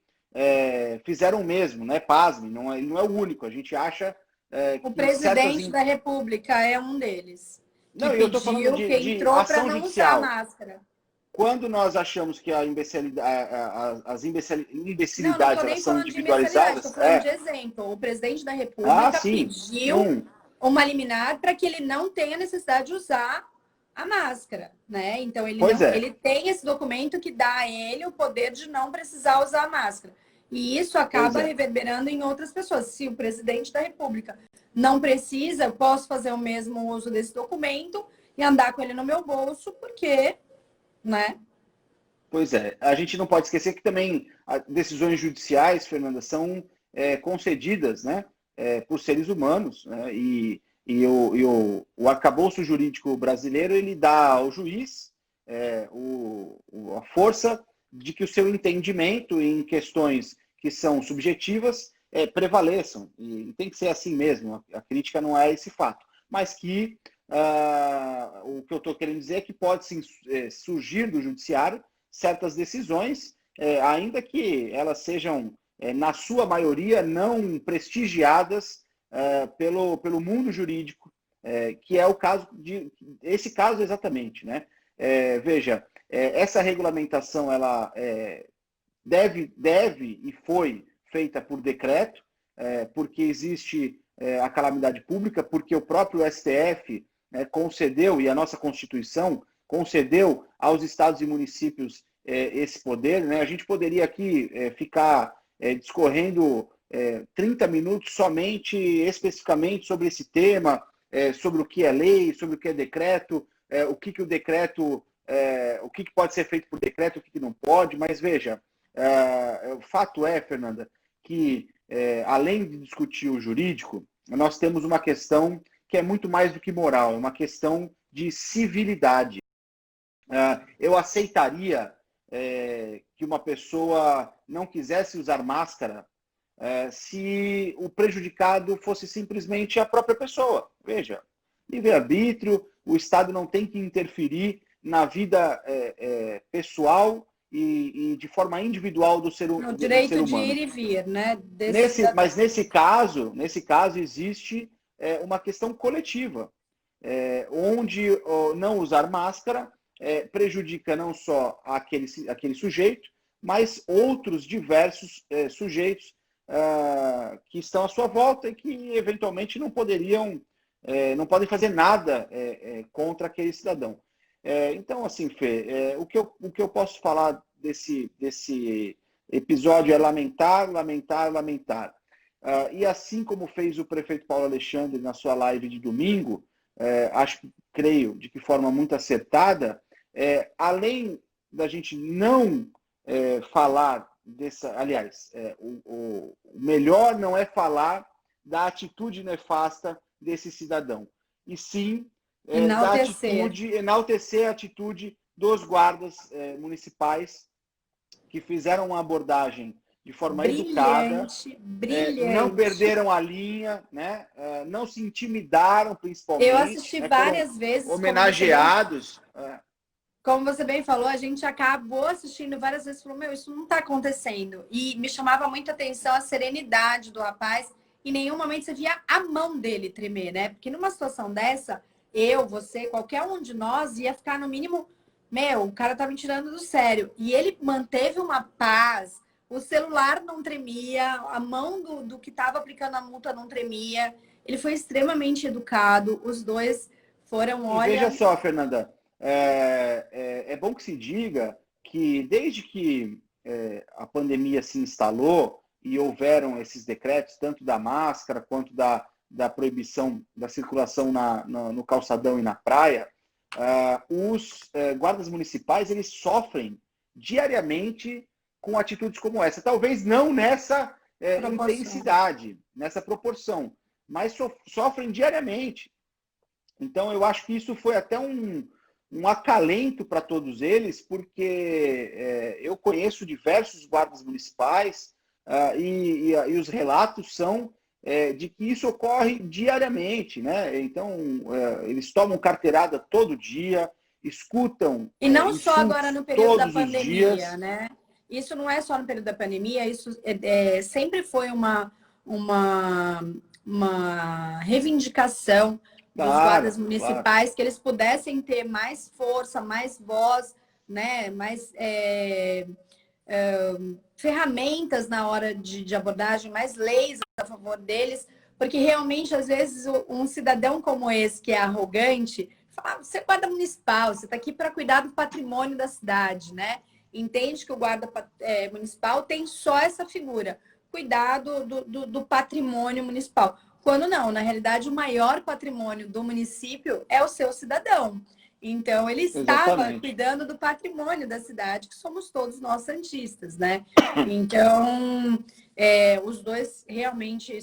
fizeram o mesmo, né? Pasme, ele não é o único. A gente acha O que certas... presidente da República é um deles, que Não, eu estou falando pediu, que de entrou para ação não usar a judicial. máscara. Quando nós achamos que as Não, não estou imbecilidades elas nem são falando de imbecilidade, estou individualizadas, falando de exemplo. O presidente da República sim, pediu uma liminar para que ele não tenha necessidade de usar a máscara, né? Então ele pois não, é, ele tem esse documento que dá a ele o poder de não precisar usar a máscara. E isso pois acaba é. reverberando em outras pessoas. Se o presidente da República não precisa, eu posso fazer o mesmo uso desse documento e andar com ele no meu bolso, porque, né? Pois é, a gente não pode esquecer que também decisões judiciais, Fernanda, são concedidas, né, por seres humanos, né, e o arcabouço jurídico brasileiro ele dá ao juiz a força de que o seu entendimento em questões que são subjetivas prevaleçam, e tem que ser assim mesmo, a crítica não é esse fato, mas que o que eu estou querendo dizer é que pode sim, surgir do judiciário certas decisões, ainda que elas sejam, na sua maioria, não prestigiadas pelo mundo jurídico, que é o caso esse caso exatamente, né? Veja, essa regulamentação ela deve e foi feita por decreto, porque existe a calamidade pública, porque o próprio STF concedeu, e a nossa Constituição concedeu aos estados e municípios esse poder, né? A gente poderia aqui ficar discorrendo 30 minutos somente, especificamente sobre esse tema, sobre o que é lei, sobre o que é decreto, o que o decreto, o que pode ser feito por decreto, o que não pode, mas veja, o fato é, Fernanda, que além de discutir o jurídico, nós temos uma questão que é muito mais do que moral, é uma questão de civilidade. Eu aceitaria que uma pessoa não quisesse usar máscara se o prejudicado fosse simplesmente a própria pessoa. Veja, livre-arbítrio, o Estado não tem que interferir na vida pessoal e de forma individual do ser O humano. direito de ir e vir, né? Mas nesse caso existe uma questão coletiva, onde não usar máscara prejudica não só aquele sujeito, mas outros diversos sujeitos que estão à sua volta e que eventualmente não podem fazer nada contra aquele cidadão. Então, assim, Fê, o que eu posso falar desse episódio é lamentar, lamentar, lamentar. E assim como fez o prefeito Paulo Alexandre na sua live de domingo, creio, de que forma muito acertada, além da gente não falar aliás, o melhor não é falar da atitude nefasta desse cidadão, e sim enaltecer a atitude dos guardas municipais que fizeram uma abordagem de forma educada, brilhante. não perderam a linha, né? Não se intimidaram, principalmente. Eu assisti várias vezes. Homenageados. Como você bem falou, a gente acabou assistindo várias vezes e falou, isso não está acontecendo. E me chamava muita atenção a serenidade do rapaz. Em nenhum momento você via a mão dele tremer, né? Porque numa situação dessa, você, qualquer um de nós ia ficar no mínimo, o cara tá me tirando do sério. E ele manteve uma paz, o celular não tremia, a mão do que estava aplicando a multa não tremia. Ele foi extremamente educado, os dois foram, olha... E veja só, Fernanda, é bom que se diga que desde que a pandemia se instalou e houveram esses decretos, tanto da máscara quanto da proibição da circulação no calçadão e na praia, os guardas municipais eles sofrem diariamente com atitudes como essa. Talvez não nessa intensidade, nessa proporção, mas sofrem diariamente. Então, eu acho que isso foi até um acalento para todos eles, porque eu conheço diversos guardas municipais e os relatos são de que isso ocorre diariamente, né? Então, eles tomam carteirada todo dia, escutam. E não só agora no período da pandemia, né? Isso não é só no período da pandemia, isso sempre foi uma reivindicação dos guardas municipais, que eles pudessem ter mais força, mais voz, né? Mais ferramentas na hora de abordagem, mais leis a favor deles, porque realmente, às vezes, um cidadão como esse, que é arrogante, fala, você é guarda municipal, você está aqui para cuidar do patrimônio da cidade, né? Entende que o guarda municipal tem só essa figura, cuidar do patrimônio municipal. quando não, na realidade, o maior patrimônio do município é o seu cidadão. Então, ele estava Exatamente. cuidando do patrimônio da cidade, que somos todos nós santistas, né? Então, os dois realmente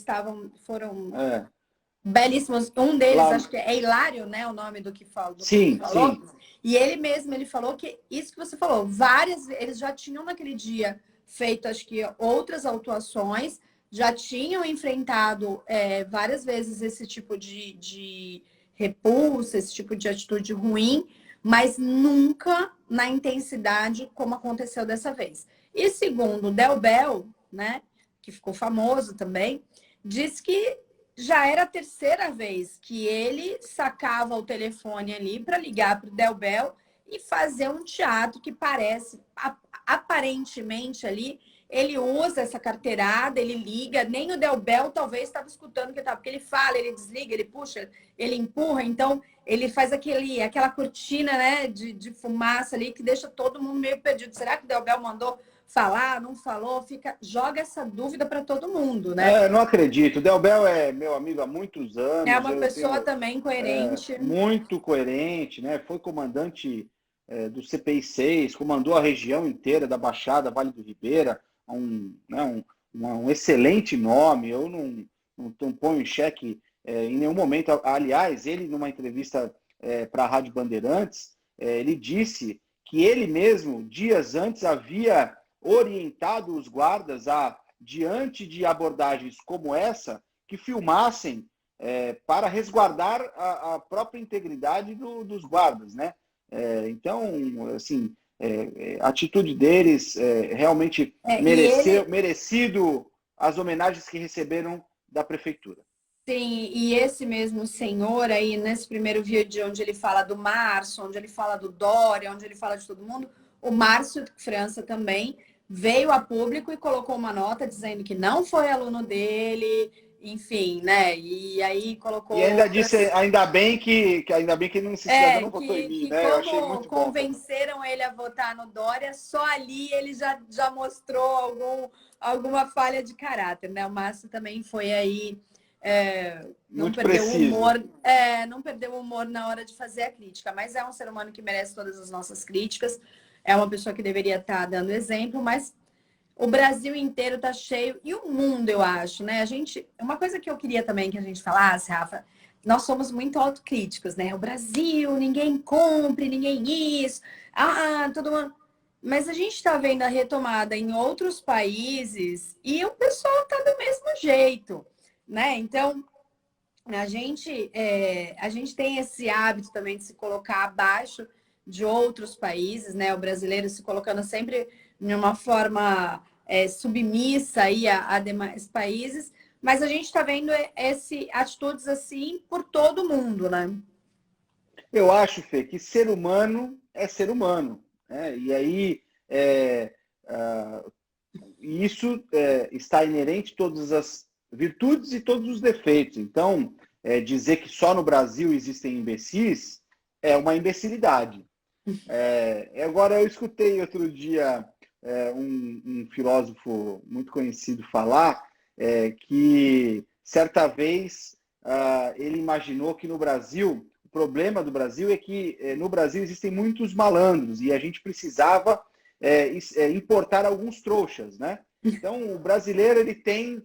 foram É, belíssimos. Um deles, lá, acho que é Hilário, né? O nome do que ele sim, falou. sim. E ele mesmo, ele falou que isso que você falou, várias, eles já tinham naquele dia feito, acho que outras autuações, já tinham enfrentado várias vezes esse tipo de repulsa, esse tipo de atitude ruim, mas nunca na intensidade como aconteceu dessa vez. E segundo o Del Bel, né, que ficou famoso também, diz que já era a terceira vez que ele sacava o telefone ali para ligar para o Del Bel e fazer um teatro que parece, aparentemente ali, ele usa essa carteirada, ele liga, nem o Del Bel talvez estava escutando o que estava, porque ele fala, ele desliga, ele puxa, ele empurra, então ele faz aquela cortina, né, de fumaça ali que deixa todo mundo meio perdido. Será que o Del Bel mandou falar, não falou? Joga essa dúvida para todo mundo, né? Não acredito. O Delbel é meu amigo há muitos É anos. uma Eu pessoa tenho também coerente. muito coerente, né? Foi comandante do CPI 6, comandou a região inteira da Baixada, Vale do Ribeira, um excelente nome. Eu não ponho em xeque em nenhum momento. Aliás, ele, numa entrevista para a Rádio Bandeirantes, ele disse que ele mesmo, dias antes, havia orientado os guardas a, diante de abordagens como essa, que filmassem para resguardar a própria integridade dos guardas, né? Então, assim, a atitude deles realmente E ele, merecido as homenagens que receberam da prefeitura. sim, e esse mesmo senhor aí, nesse primeiro vídeo onde ele fala do Márcio, onde ele fala do Dória, onde ele fala de todo mundo, o Márcio França também veio a público e colocou uma nota dizendo que não foi aluno dele, enfim, né? E aí colocou E ainda disse, outras. ainda bem que esse cidadão não votou em mim, Que né? Eu achei como muito bom também. convenceram ele a votar no Dória, só ali ele já mostrou alguma falha de caráter, né? O Márcio também foi aí, não Muito perdeu o preciso. humor, não perdeu o humor na hora de fazer a crítica, mas é um ser humano que merece todas as nossas críticas, é uma pessoa que deveria estar dando exemplo, mas o Brasil inteiro tá cheio, e o mundo, eu acho, né? Uma coisa que eu queria também que a gente falasse, Rafa, nós somos muito autocríticos, né? O Brasil, ninguém compre, ninguém isso, todo mundo. Mas a gente está vendo a retomada em outros países e o pessoal tá do mesmo jeito, né? Então, a gente tem esse hábito também de se colocar abaixo de outros países, né? O brasileiro se colocando sempre de uma forma submissa aí a demais países, mas a gente está vendo atitudes assim por todo mundo, né? Eu acho, Fê, que ser humano é ser humano, né? E aí ah, isso está inerente a todas as virtudes e todos os defeitos. Então, dizer que só no Brasil existem imbecis é uma imbecilidade. Agora, eu escutei outro dia um filósofo muito conhecido falar que certa vez ele imaginou que no Brasil, o problema do Brasil é que no Brasil existem muitos malandros e a gente precisava importar alguns trouxas, né? Então, o brasileiro ele tem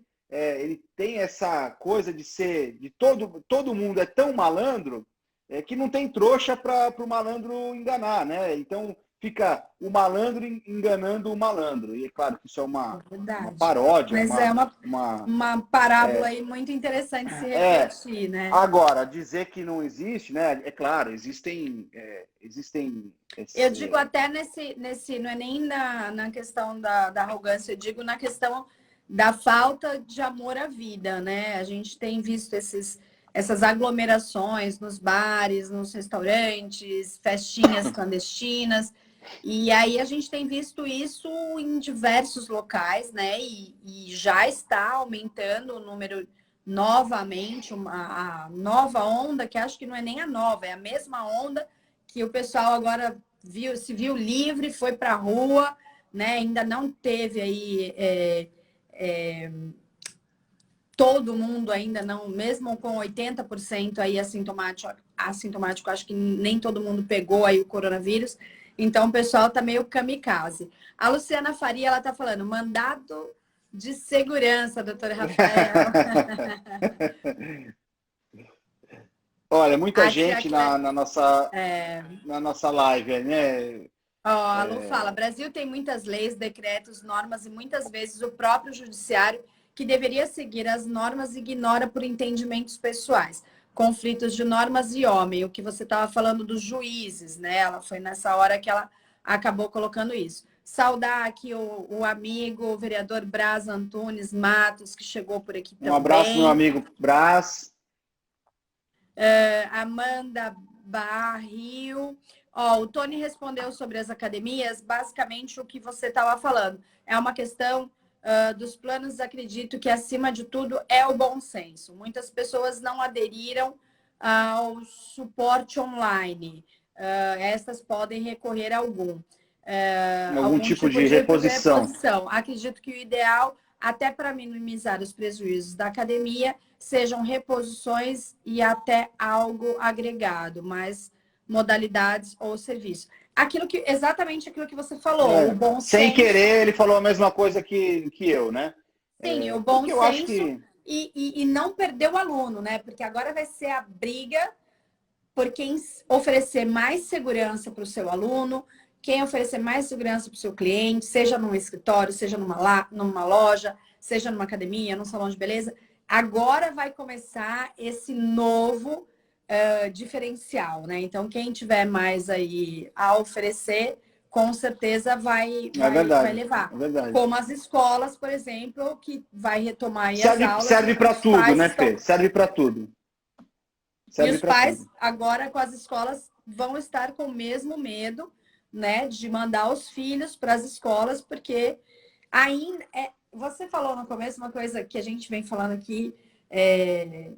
essa coisa de ser, de todo mundo é tão malandro que não tem trouxa para o malandro enganar, né? Então fica o malandro enganando o malandro. E é claro que isso é uma Verdade. paródia, Mas é uma uma parábola aí muito interessante de se é. refletir, né? Agora, dizer que não existe, né? É claro, existem Eu digo até não é nem na questão da arrogância, eu digo na questão da falta de amor à vida, né? A gente tem visto essas aglomerações nos bares, nos restaurantes, festinhas clandestinas, e aí a gente tem visto isso em diversos locais, né? E já está aumentando o número novamente, a nova onda, que acho que não é nem a nova, é a mesma onda que o pessoal agora se viu livre, foi para a rua, né? Ainda não teve aí todo mundo ainda não, mesmo com 80% aí assintomático, acho que nem todo mundo pegou aí o coronavírus. Então, o pessoal tá meio kamikaze. A Luciana Faria, ela tá falando, mandado de segurança, doutor Rafael. Olha, muita A tia gente na nossa live, né? Ó, a Lu fala, Brasil tem muitas leis, decretos, normas e muitas vezes o próprio judiciário, que deveria seguir as normas, ignora por entendimentos pessoais. Conflitos de normas e homem, o que você estava falando dos juízes, né? Ela foi nessa hora que ela acabou colocando isso. Saudar aqui o amigo, o vereador Braz Antunes Matos, que chegou por aqui Um abraço, meu também. amigo Brás. Amanda Barril. Ó, o Tony respondeu sobre as academias, basicamente o que você estava falando. É uma questão dos planos, acredito que, acima de tudo, é o bom senso. Muitas pessoas não aderiram ao suporte online. Essas podem recorrer a Algum algum tipo tipo de de reposição. reposição. Acredito que o ideal, até para minimizar os prejuízos da academia, sejam reposições e até algo agregado, mas modalidades ou serviço. Exatamente aquilo que você falou, o bom Sem senso. querer, ele falou a mesma coisa que eu, né? Sim, o bom Porque eu acho senso que... e não perder o aluno, né? Porque agora vai ser a briga por quem oferecer mais segurança para o seu aluno, quem oferecer mais segurança para o seu cliente, seja num escritório, seja numa loja, seja numa academia, num salão de beleza. Agora vai começar esse novo diferencial, né? Então, quem tiver mais aí a oferecer, com certeza vai levar. É verdade. Como as escolas, por exemplo, que vai retomar aí as aulas e Serve para os tudo, pais né, estão... Fê? Serve para tudo. E Serve os para pais, tudo. agora com as escolas, vão estar com o mesmo medo, né, de mandar os filhos para as escolas, porque ainda você falou no começo uma coisa que a gente vem falando aqui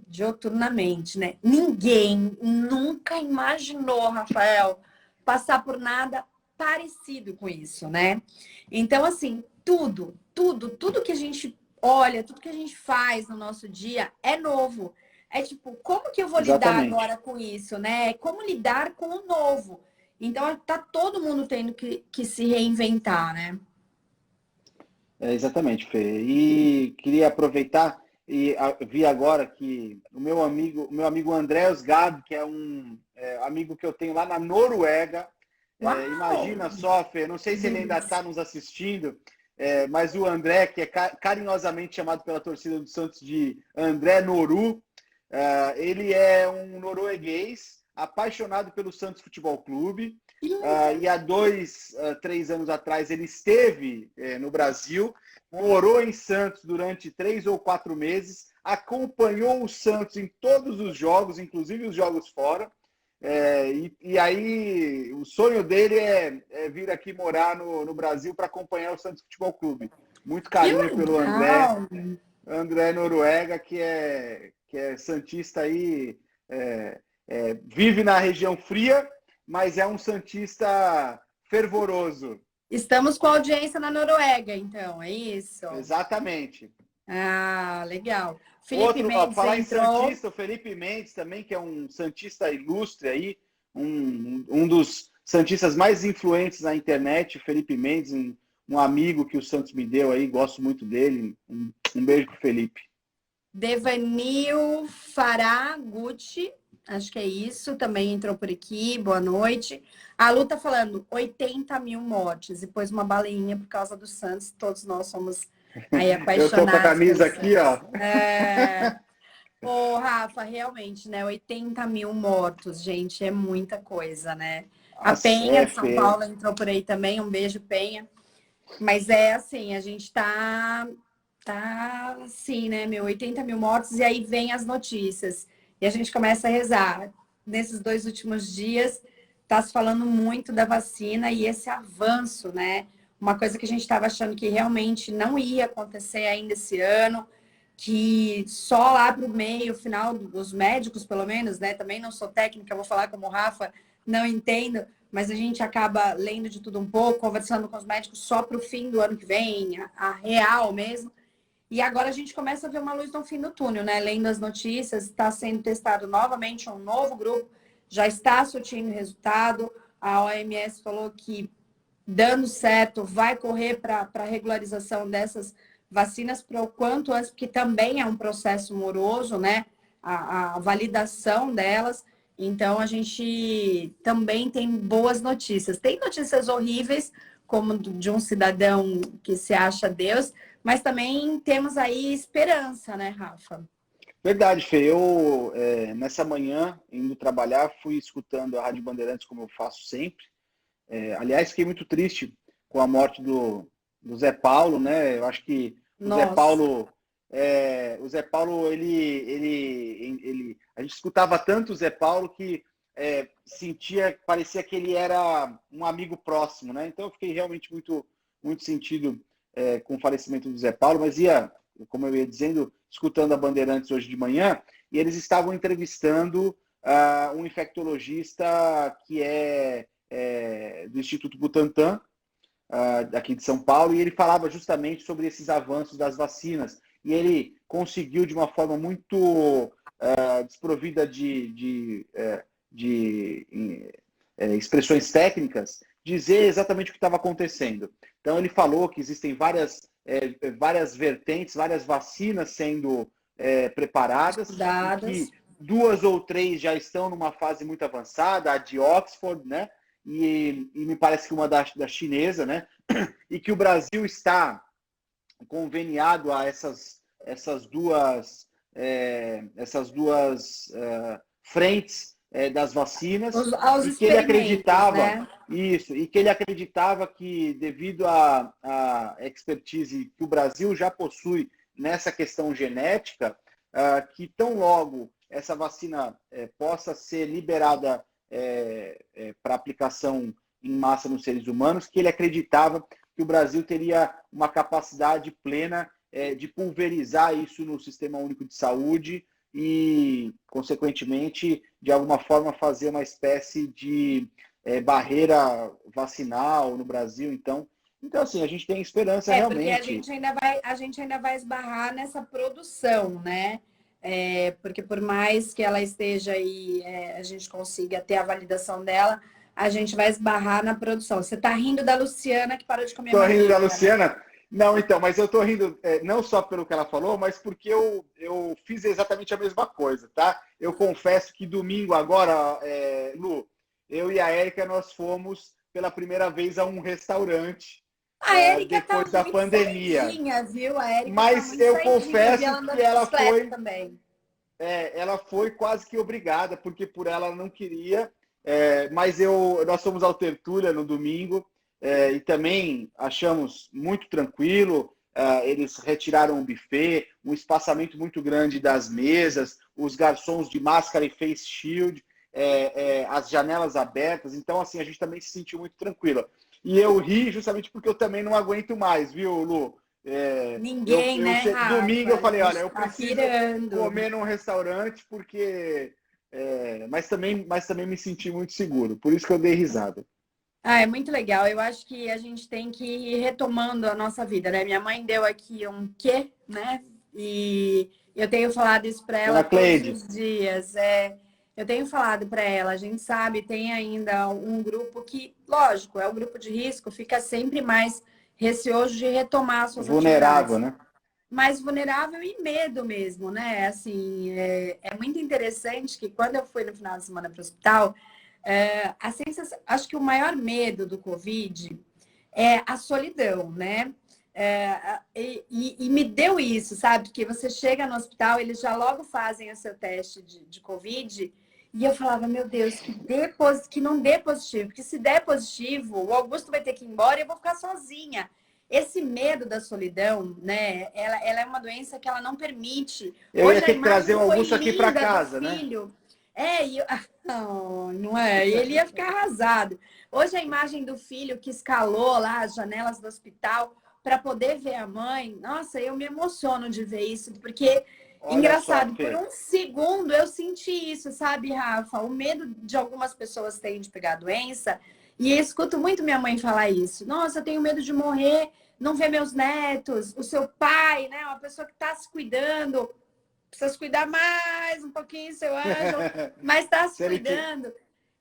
dioturnamente, né? Ninguém nunca imaginou, Rafael, passar por nada parecido com isso, né? Então, assim, tudo que a gente olha, tudo que a gente faz no nosso dia é novo. É tipo, como que eu vou lidar Exatamente. agora com isso, né? Como lidar com o novo? Então, tá todo mundo tendo que se reinventar, né? Exatamente, Fê. E queria aproveitar e vi agora que o meu amigo André Osgado, que é um amigo que eu tenho lá na Noruega, Uau! imagina só, Fê, não sei se ele ainda está nos assistindo, mas o André, que é carinhosamente chamado pela torcida do Santos de André Noru, ele é um norueguês apaixonado pelo Santos Futebol Clube. E há 3 anos atrás ele esteve no Brasil, morou em Santos durante 3 ou 4 meses, acompanhou o Santos em todos os jogos, inclusive os jogos fora. E aí o sonho dele é vir aqui morar no Brasil para acompanhar o Santos Futebol Clube. Muito Que carinho pelo legal! André Noruega, que é santista aí, vive na região fria, mas é um santista fervoroso. Estamos com audiência na Noruega, então, é isso? Exatamente. Ah, legal. Felipe Outro, Mendes falar em entrou. santista, o Felipe Mendes também, que é um santista ilustre aí, um dos santistas mais influentes na internet, o Felipe Mendes, um amigo que o Santos me deu aí, gosto muito dele. Um beijo pro Felipe. Devanil Faraguchi, acho que é isso, também entrou por aqui, boa noite. A Lu tá falando 80 mil mortes, e pôs uma baleinha por causa do Santos, todos nós somos aí Eu tô com a apaixonados pelo camisa aqui, Santos. ó. Ô, Rafa, realmente, né, 80 mil mortos, gente, é muita coisa, né? A Penha de São Fê. Paulo entrou por aí também, um beijo, Penha. Mas é assim, a gente tá assim, né, 80 mil mortos, e aí vem as notícias. E a gente começa a rezar. Nesses 2 últimos dias, tá se falando muito da vacina e esse avanço, né? Uma coisa que a gente estava achando que realmente não ia acontecer ainda esse ano, que só lá para o meio, final, os médicos, pelo menos, né? Também não sou técnica, vou falar como o Rafa, não entendo, mas a gente acaba lendo de tudo um pouco, conversando com os médicos só para o fim do ano que vem, a real mesmo. E agora a gente começa a ver uma luz no fim do túnel, né? Lendo as notícias, está sendo testado novamente um novo grupo, já está surtindo resultado. A OMS falou que, dando certo, vai correr para a regularização dessas vacinas para o quanto antes, porque também é um processo moroso, né? A validação delas. Então, a gente também tem boas notícias. Tem notícias horríveis, como de um cidadão que se acha Deus, mas também temos aí esperança, né, Rafa? Verdade, Fê. Eu, nessa manhã, indo trabalhar, fui escutando a Rádio Bandeirantes, como eu faço sempre. Aliás, fiquei muito triste com a morte do Zé Paulo, né? Eu acho que Nossa, O Zé Paulo, a gente escutava tanto o Zé Paulo que parecia que ele era um amigo próximo, né? Então eu fiquei realmente muito, muito sentido com o falecimento do Zé Paulo, mas como eu ia dizendo, escutando a Bandeirantes hoje de manhã, e eles estavam entrevistando um infectologista que do Instituto Butantan, aqui de São Paulo, e ele falava justamente sobre esses avanços das vacinas. E ele conseguiu, de uma forma muito desprovida de expressões técnicas, dizer exatamente o que estava acontecendo. Então, ele falou que existem várias vertentes, várias vacinas sendo preparadas, e dadas. que 2 ou 3 já estão numa fase muito avançada, a de Oxford, né? E me parece que uma da chinesa, né? E que o Brasil está conveniado a essas duas frentes das vacinas, Aos e que ele experimentos, acreditava né? que devido à expertise que o Brasil já possui nessa questão genética, que tão logo essa vacina possa ser liberada para aplicação em massa nos seres humanos, que ele acreditava que o Brasil teria uma capacidade plena de pulverizar isso no Sistema Único de Saúde e, consequentemente, de alguma forma fazer uma espécie de barreira vacinal no Brasil. Então, assim, a gente tem esperança Porque realmente. a gente ainda vai esbarrar nessa produção, né? Porque por mais que ela esteja aí, a gente consiga ter a validação dela, a gente vai esbarrar na produção. Você está rindo da Luciana que parou de comer Estou rindo da marmita, né? Luciana. Não, então, mas eu estou rindo não só pelo que ela falou, mas porque eu fiz exatamente a mesma coisa, tá? Eu confesso que domingo agora, Lu, eu e a Érica, nós fomos pela primeira vez a um restaurante A Érica tá depois da muito pandemia. saidinha, viu? A Érica tá Mas muito eu saidinha. Eu vi confesso ela que andando de bicicleta também. ela foi quase que obrigada, porque por ela não queria. Mas nós fomos ao Tertúlia no domingo e também achamos muito tranquilo. Eles retiraram o buffet, um espaçamento muito grande das mesas, os garçons de máscara e face shield, as janelas abertas. Então, assim, a gente também se sentiu muito tranquilo. E eu ri justamente porque eu também não aguento mais, viu, Lu? Ninguém, né, Domingo Rafa? eu A falei, olha, gente eu tá preciso pirando. comer num restaurante porque mas também me senti muito seguro, por isso que eu dei risada. Ah, é muito legal. Eu acho que a gente tem que ir retomando a nossa vida, né? Minha mãe deu aqui um quê, né? E eu tenho falado isso para ela Dona todos Cleide, os dias. Eu tenho falado para ela, a gente sabe, tem ainda um grupo que, lógico, é o grupo de risco, fica sempre mais receoso de retomar suas vulnerável, atividades. né? Mais vulnerável e medo mesmo, né? Assim, é muito interessante que quando eu fui no final de semana para o hospital, a sensação, acho que o maior medo do Covid é a solidão, né? E me deu isso, sabe? Que você chega no hospital, eles já logo fazem o seu teste de Covid, e eu falava, meu Deus, que não dê positivo, porque se der positivo, o Augusto vai ter que ir embora e eu vou ficar sozinha. Esse medo da solidão, né? Ela é uma doença que ela não permite. Eu ia Hoje a ter que imagem trazer o foi Augusto aqui para linda do casa, né? filho. Não é? E ele ia ficar arrasado. Hoje a imagem do filho que escalou lá as janelas do hospital para poder ver a mãe, nossa, eu me emociono de ver isso, porque Olha só, engraçado, por Fê. um segundo eu senti isso, sabe, Rafa? O medo de algumas pessoas terem de pegar a doença, e eu escuto muito minha mãe falar isso. Nossa, eu tenho medo de morrer não vê meus netos, o seu pai, né? Uma pessoa que está se cuidando, precisa se cuidar mais um pouquinho, seu anjo, mas está se cuidando.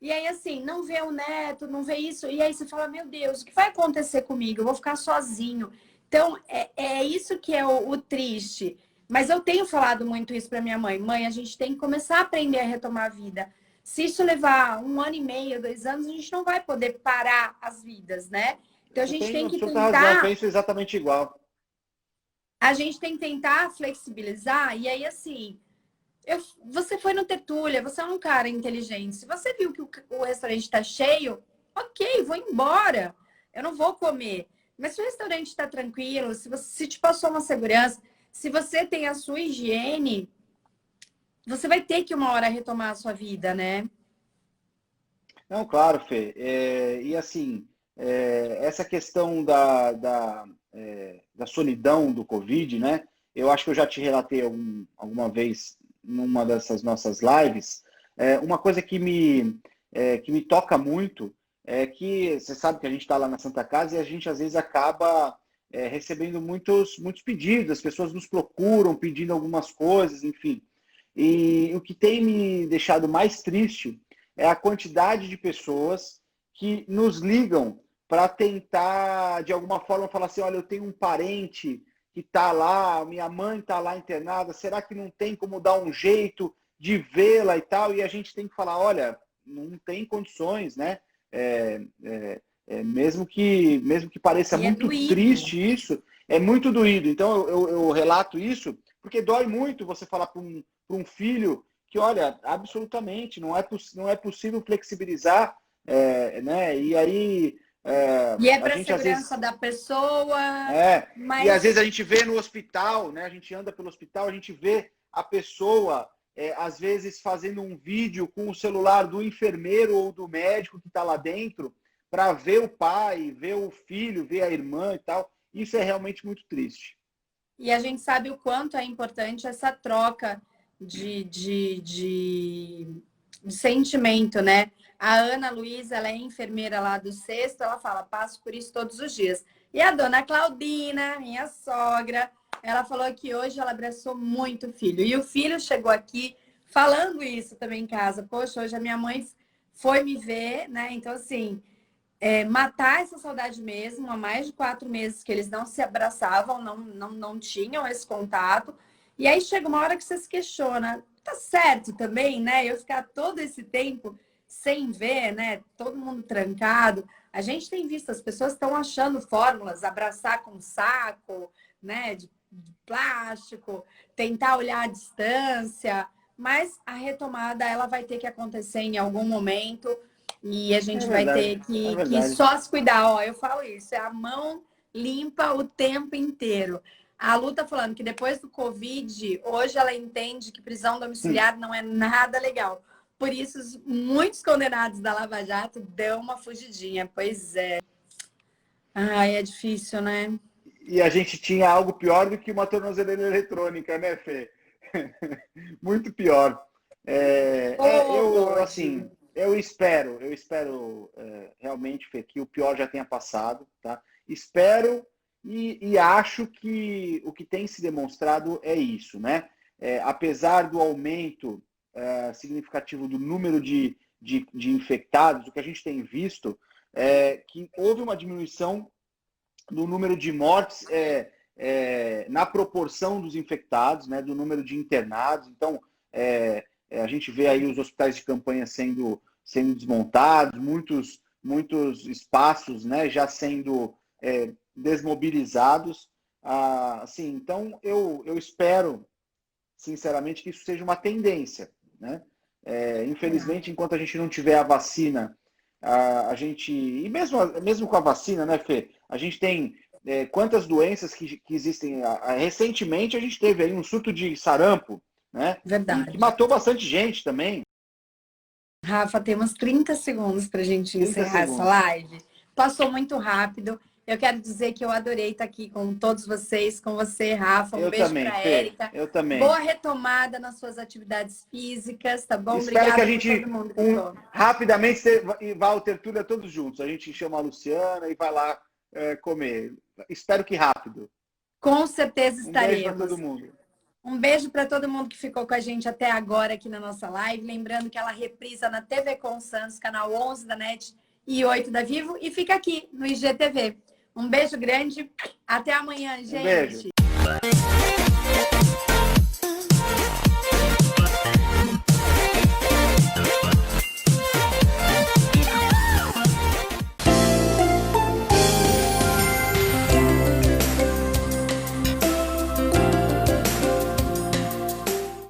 E aí, assim, não vê o neto, não vê isso. E aí você fala, meu Deus, o que vai acontecer comigo? Eu vou ficar sozinho. Então, é isso que é o triste. Mas eu tenho falado muito isso para minha mãe. Mãe, a gente tem que começar a aprender a retomar a vida. Se isso levar 1 ano e meio, 2 anos, a gente não vai poder parar as vidas, né? Então, a Você gente tem tem que absoluta razão, tentar penso exatamente igual. a gente tem que tentar flexibilizar, e aí, assim, você foi no Tetúlia, você é um cara inteligente. Se você viu que o restaurante está cheio, ok, vou embora. Eu não vou comer. Mas se o restaurante está tranquilo, se te passou uma segurança, se você tem a sua higiene, você vai ter que uma hora retomar a sua vida, né? Não, claro, Fê. E assim, essa questão da solidão do Covid, né? Eu acho que eu já te relatei alguma vez numa dessas nossas lives. Uma coisa que me toca muito é que você sabe que a gente está lá na Santa Casa e a gente às vezes acaba recebendo muitos pedidos, as pessoas nos procuram pedindo algumas coisas, enfim. E o que tem me deixado mais triste é a quantidade de pessoas que nos ligam para tentar, de alguma forma, falar assim, olha, eu tenho um parente que está lá, minha mãe está lá internada, será que não tem como dar um jeito de vê-la e tal? E a gente tem que falar, olha, não tem condições, né? Mesmo que pareça E é muito doído. triste isso, é muito doído. Então eu relato isso porque dói muito você falar para um filho que, olha, absolutamente, não é possível flexibilizar, né? E aí E é a para gente às segurança vezes da pessoa, e às mas vezes a gente vê no hospital, né? A gente anda pelo hospital, a gente vê a pessoa às vezes fazendo um vídeo com o celular do enfermeiro ou do médico que está lá dentro para ver o pai, ver o filho, ver a irmã e tal. Isso é realmente muito triste. e a gente sabe o quanto é importante essa troca de sentimento, né? A Ana Luísa, ela é enfermeira lá do Sexto, ela fala, passo por isso todos os dias. E a dona Claudina, minha sogra, ela falou que hoje ela abraçou muito o filho. E o filho chegou aqui falando isso também em casa. Poxa, hoje a minha mãe foi me ver, né? Então, assim, matar essa saudade mesmo. Há mais de 4 meses que eles não se abraçavam, não tinham esse contato. E aí chega uma hora que você se questiona, tá certo também, né? Eu ficar todo esse tempo sem ver, né? Todo mundo trancado. A gente tem visto, as pessoas estão achando fórmulas, abraçar com saco, né? De plástico, tentar olhar à distância, mas a retomada ela vai ter que acontecer em algum momento. E a É gente vai verdade, ter é que verdade. só se cuidar. Ó, eu falo isso, é a mão limpa o tempo inteiro. A Lu tá falando que depois do Covid, hoje ela entende que prisão domiciliar não é nada legal. Por isso, muitos condenados da Lava Jato dão uma fugidinha. Pois é. Ai, é difícil, né? E a gente tinha algo pior do que uma tornozeleira eletrônica, né, Fê? Muito pior. Oh, Eu, ódio. assim, eu espero realmente, Fê, que o pior já tenha passado, tá? Espero e acho que o que tem se demonstrado é isso, né? Apesar do aumento significativo do número de infectados, o que a gente tem visto é que houve uma diminuição no número de mortes na proporção dos infectados, né, do número de internados. Então, a gente vê aí os hospitais de campanha sendo desmontados, muitos espaços, né, já sendo desmobilizados. Assim, então, eu espero, sinceramente, que isso seja uma tendência, né? Infelizmente, enquanto a gente não tiver a vacina, a gente. E mesmo com a vacina, né, Fê? A gente tem quantas doenças que existem. Recentemente, a gente teve aí um surto de sarampo, né? E que Verdade. matou bastante gente também. Rafa, temos 30 segundos para a gente 30 encerrar essa segundos. live. Passou muito rápido. Eu quero dizer que eu adorei estar aqui com todos vocês, com você, Rafa. Um Eu beijo também, para a Fê. Érica. Eu também. Boa retomada nas suas atividades físicas, tá bom? Espero que a Obrigada por todo gente mundo que ficou. rapidamente vá ao Tertúlia todos juntos. A gente chama a Luciana e vai lá comer. Espero que rápido. Com certeza Um beijo para estaremos. todo mundo. Um beijo para todo mundo que ficou com a gente até agora aqui na nossa live. Lembrando que ela reprisa na TV com Santos, canal 11 da NET e 8 da Vivo. E fica aqui no IGTV. Um beijo grande. Até amanhã, gente. Um beijo.